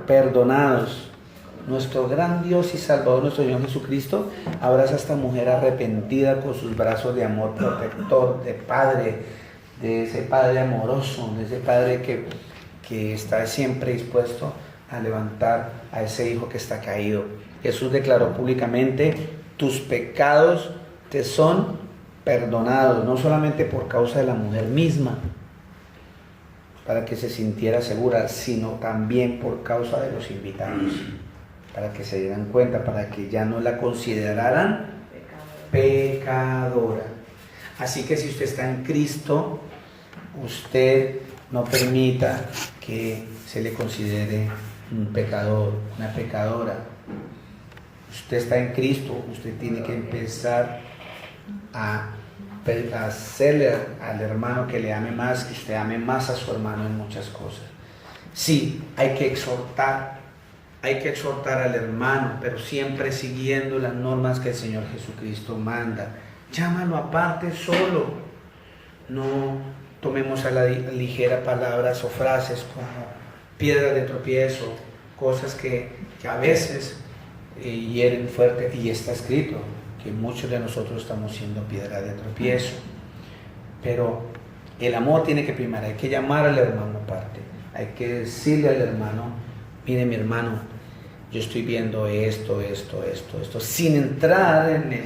perdonados. Nuestro gran Dios y Salvador, nuestro Señor Jesucristo, abraza a esta mujer arrepentida con sus brazos de amor protector, de Padre, de ese Padre amoroso, de ese Padre que está siempre dispuesto a levantar a ese hijo que está caído. Jesús declaró públicamente: tus pecados te son perdonados, no solamente por causa de la mujer misma, para que se sintiera segura, sino también por causa de los invitados, para que se dieran cuenta, para que ya no la consideraran pecadora. Así que si usted está en Cristo, usted no permita que se le considere un pecador, una pecadora. Usted está en Cristo, usted tiene que empezar a hacerle al hermano que le ame más, que usted ame más a su hermano en muchas cosas. Sí, hay que exhortar al hermano, pero siempre siguiendo las normas que el Señor Jesucristo manda. Llámalo aparte solo. No tomemos a la ligera palabras o frases como piedra de tropiezo, cosas que a veces hieren fuerte, y está escrito que muchos de nosotros estamos siendo piedra de tropiezo. Pero el amor tiene que primar, hay que llamar al hermano aparte, hay que decirle al hermano: mire, mi hermano, yo estoy viendo esto, sin entrar en el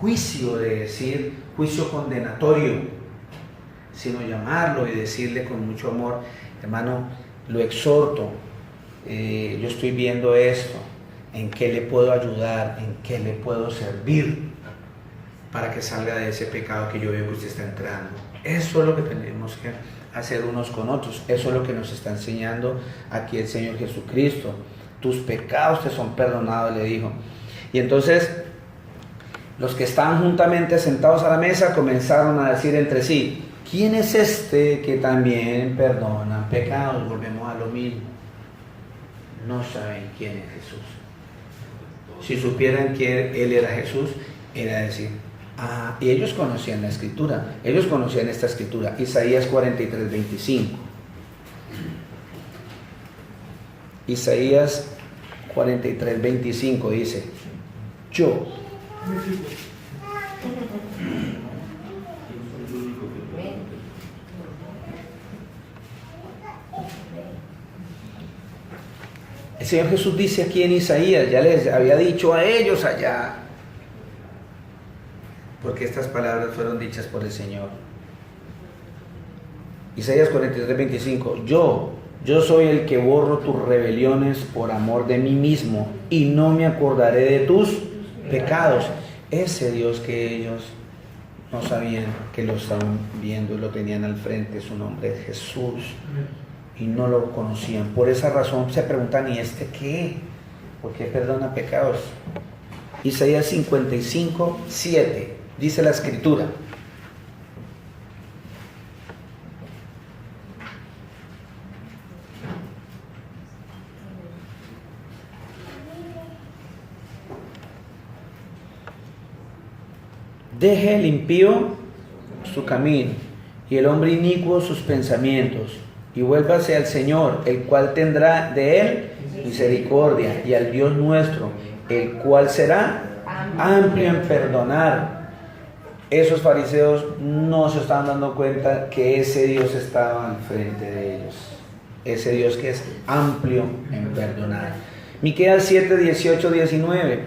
juicio de decir, juicio condenatorio, sino llamarlo y decirle con mucho amor: hermano, lo exhorto, yo estoy viendo esto, ¿en qué le puedo ayudar? ¿En qué le puedo servir para que salga de ese pecado que yo veo que usted está entrando? Eso es lo que tenemos que hacer unos con otros. Eso es lo que nos está enseñando aquí el Señor Jesucristo. Tus pecados te son perdonados, le dijo. Y entonces los que estaban juntamente sentados a la mesa comenzaron a decir entre sí: ¿quién es este que también perdona pecados? Volvemos a lo mismo. No saben quién es Jesús. Si supieran que Él era Jesús, era decir: ah, y ellos conocían la Escritura, ellos conocían esta Escritura, Isaías 43:25. Isaías 43:25 dice: yo. El Señor Jesús dice aquí en Isaías, ya les había dicho a ellos allá, porque estas palabras fueron dichas por el Señor. Isaías 43:25: yo soy el que borro tus rebeliones por amor de mí mismo, y no me acordaré de tus pecados. Ese Dios que ellos no sabían que lo estaban viendo, lo tenían al frente, su nombre es Jesús, y no lo conocían. Por esa razón se preguntan: ¿y este qué? ¿Por qué perdona pecados? Isaías 55:7 dice la Escritura: deje el impío su camino y el hombre inicuo sus pensamientos, y vuélvase al Señor, el cual tendrá de él misericordia, y al Dios nuestro, el cual será amplio en perdonar. Esos fariseos no se estaban dando cuenta que ese Dios estaba al frente de ellos, ese Dios que es amplio en perdonar. Miqueas 7:18-19.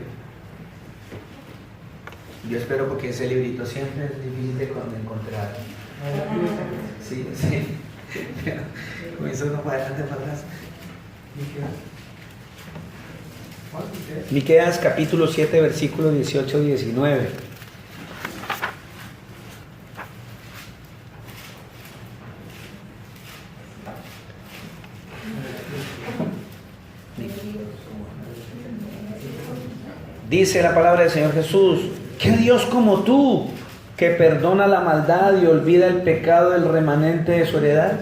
Yo espero porque ese librito siempre es difícil de encontrar. Sí, sí. Comienza uno para adelante, para atrás. Miqueas capítulo 7, versículos 18-19. Dice la palabra del Señor Jesús: ¿qué Dios como tú, que perdona la maldad y olvida el pecado del remanente de su heredad?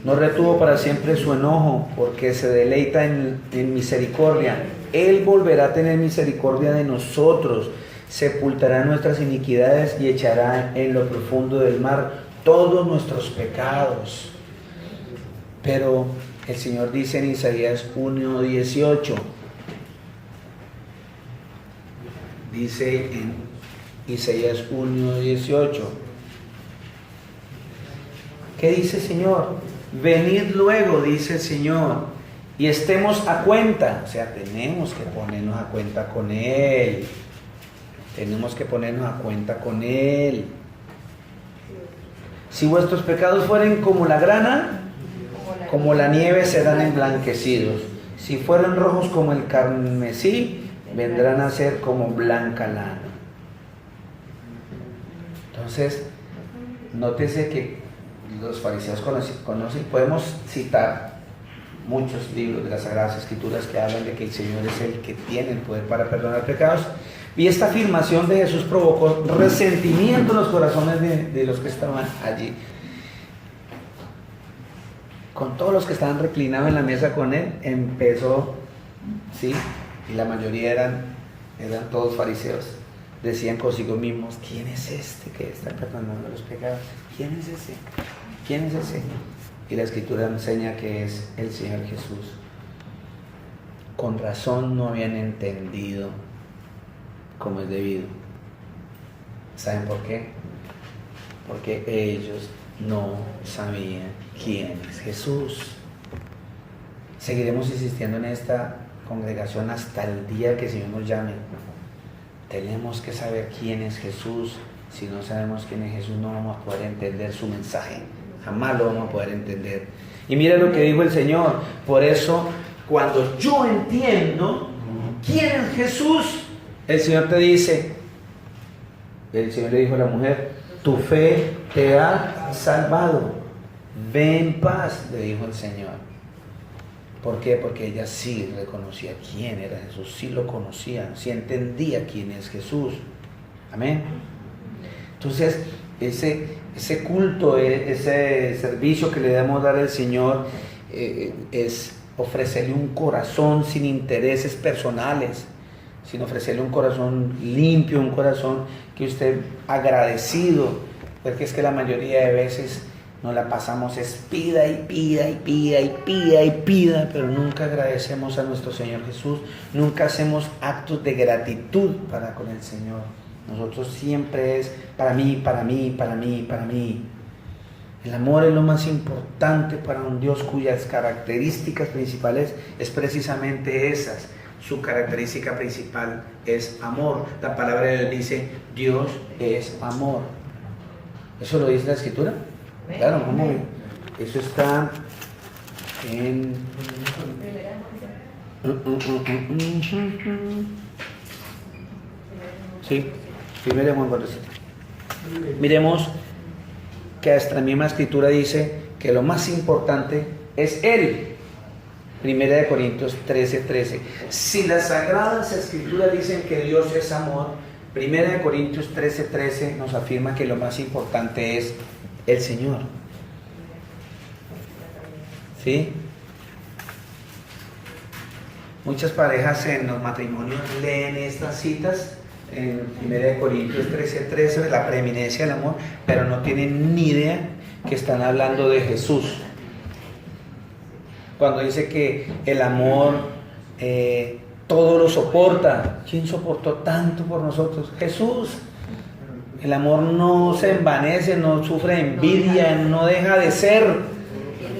No retuvo para siempre su enojo, porque se deleita en misericordia. Él volverá a tener misericordia de nosotros, sepultará nuestras iniquidades y echará en lo profundo del mar todos nuestros pecados. Pero el Señor dice en Isaías 1:18, dice en Isaías 1:18, ¿qué dice el Señor? Venid luego, dice el Señor, y estemos a cuenta. O sea, tenemos que ponernos a cuenta con Él. Tenemos que ponernos a cuenta con Él. Si vuestros pecados fueren como la grana, como la nieve serán emblanquecidos. Si fueren rojos como el carmesí, vendrán a ser como blanca lana. Entonces, nótese que los fariseos conocen, podemos citar muchos libros de las Sagradas Escrituras que hablan de que el Señor es el que tiene el poder para perdonar pecados, y esta afirmación de Jesús provocó resentimiento en los corazones de los que estaban allí, con todos los que estaban reclinados en la mesa con Él. Empezó, ¿sí? Y la mayoría eran todos fariseos. Decían consigo mismos: ¿quién es este que está perdonando los pecados? ¿Quién es ese? ¿Quién es ese? Y la Escritura enseña que es el Señor Jesús. Con razón no habían entendido como es debido. ¿Saben por qué? Porque ellos no sabían quién es Jesús. Seguiremos insistiendo en esta congregación hasta el día que el Señor nos llame. Tenemos que saber quién es Jesús. Si no sabemos quién es Jesús, no vamos a poder entender su mensaje. Jamás lo vamos a poder entender. Y mira lo que dijo el Señor. Por eso, cuando yo entiendo quién es Jesús, el Señor te dice, el Señor le dijo a la mujer: tu fe te ha salvado. Ve en paz, le dijo el Señor. ¿Por qué? Porque ella sí reconocía quién era Jesús, sí lo conocía, sí entendía quién es Jesús. Amén. Entonces, ese culto, ese servicio que le debemos dar al Señor es ofrecerle un corazón sin intereses personales, sino ofrecerle un corazón limpio, un corazón que usted agradecido, porque es que la mayoría de veces nos la pasamos es pida y pida y pida y pida y pida, pero nunca agradecemos a nuestro Señor Jesús, nunca hacemos actos de gratitud para con el Señor. Nosotros siempre es para mí, para mí, para mí, para mí. El amor es lo más importante para un Dios cuyas características principales es precisamente esas. Su característica principal es amor. La palabra de Dios dice: Dios es amor. ¿Eso lo dice la Escritura? Claro, muy bien. Eso está en... Sí, 1 Juan 4:7. Miremos que hasta la misma Escritura dice que lo más importante es Él. 1 Corintios 13:13. Si las Sagradas Escrituras dicen que Dios es amor, 1 Corintios 13:13 nos afirma que lo más importante es el Señor. ¿Sí? Muchas parejas en los matrimonios leen estas citas en 1 Corintios 13:13, la preeminencia del amor, pero no tienen ni idea que están hablando de Jesús. Cuando dice que el amor todo lo soporta, ¿quién soportó tanto por nosotros? Jesús. El amor no se envanece, no sufre envidia, no deja de ser.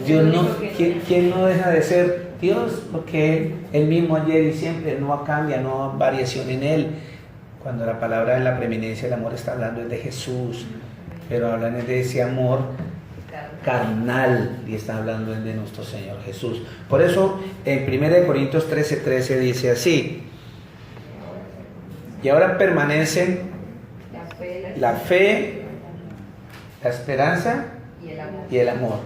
Dios no, ¿quién no deja de ser? Dios, porque Él mismo ayer y siempre no cambia, no hay variación en Él. Cuando la palabra en la preeminencia del amor está hablando es de Jesús, pero hablan de ese amor carnal y está hablando de nuestro Señor Jesús. Por eso en 1 Corintios 13:13 dice así: y ahora permanecen la fe, la esperanza y el amor.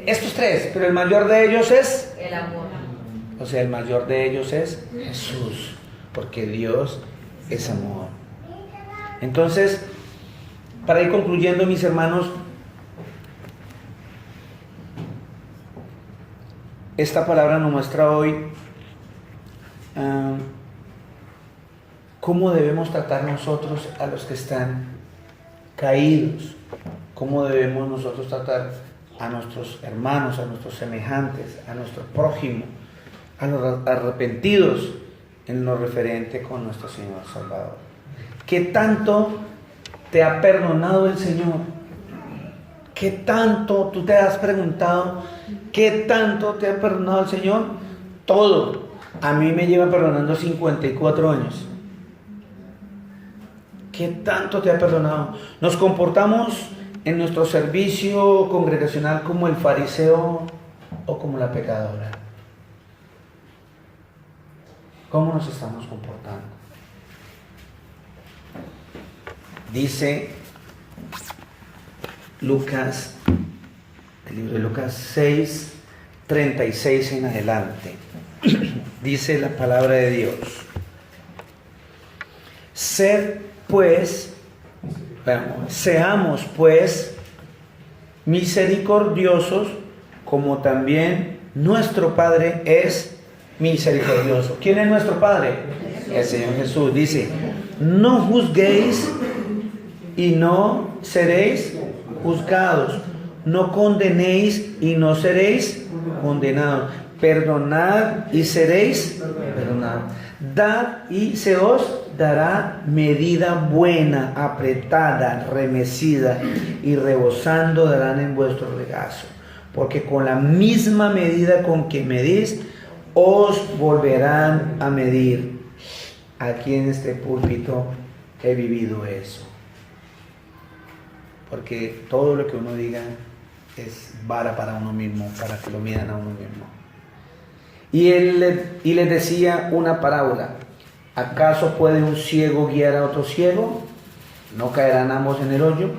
Estos tres, pero el mayor de ellos es el amor. O sea, el mayor de ellos es Jesús, porque Dios es amor. Entonces, para ir concluyendo, mis hermanos, esta palabra nos muestra hoy cómo debemos tratar nosotros a los que están caídos, cómo debemos nosotros tratar a nuestros hermanos, a nuestros semejantes, a nuestro prójimo, a los arrepentidos en lo referente con nuestro Señor Salvador. ¿Qué tanto te ha perdonado el Señor? ¿Qué tanto tú te has preguntado? ¿Qué tanto te ha perdonado el Señor? Todo. A mí me lleva perdonando 54 años. ¿Qué tanto te ha perdonado? Nos comportamos en nuestro servicio congregacional como el fariseo o como la pecadora. ¿Cómo nos estamos comportando? Dice Lucas, el libro de Lucas 6, 36 en adelante. Dice la palabra de Dios: seamos pues misericordiosos como también nuestro Padre es misericordioso. ¿Quién es nuestro Padre? El Señor Jesús. Dice: no juzguéis y no seréis juzgados, no condenéis y no seréis condenados, perdonad y seréis perdonados, dad y se os dará medida buena, apretada, remecida y rebosando darán en vuestro regazo, porque con la misma medida con que medís os volverán a medir. Aquí en este púlpito he vivido eso, porque todo lo que uno diga es vara para uno mismo, para que lo midan a uno mismo. Y les decía una parábola: ¿acaso puede un ciego guiar a otro ciego? ¿No caerán ambos en el hoyo?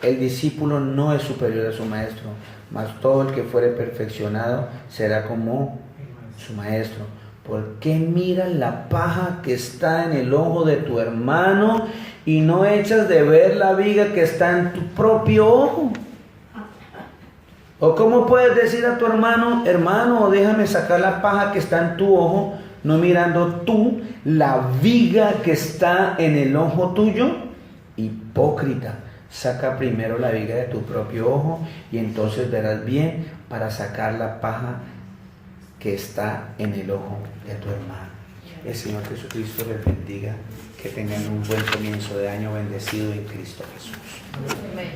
El discípulo no es superior a su maestro, mas todo el que fuere perfeccionado será como su maestro. ¿Por qué miras la paja que está en el ojo de tu hermano y no echas de ver la viga que está en tu propio ojo? ¿O cómo puedes decir a tu hermano: hermano, déjame sacar la paja que está en tu ojo, no mirando tú la viga que está en el ojo tuyo? Hipócrita, saca primero la viga de tu propio ojo y entonces verás bien para sacar la paja que está en el ojo de tu hermano. El Señor Jesucristo les bendiga, que tengan un buen comienzo de año bendecido en Cristo Jesús. Amén.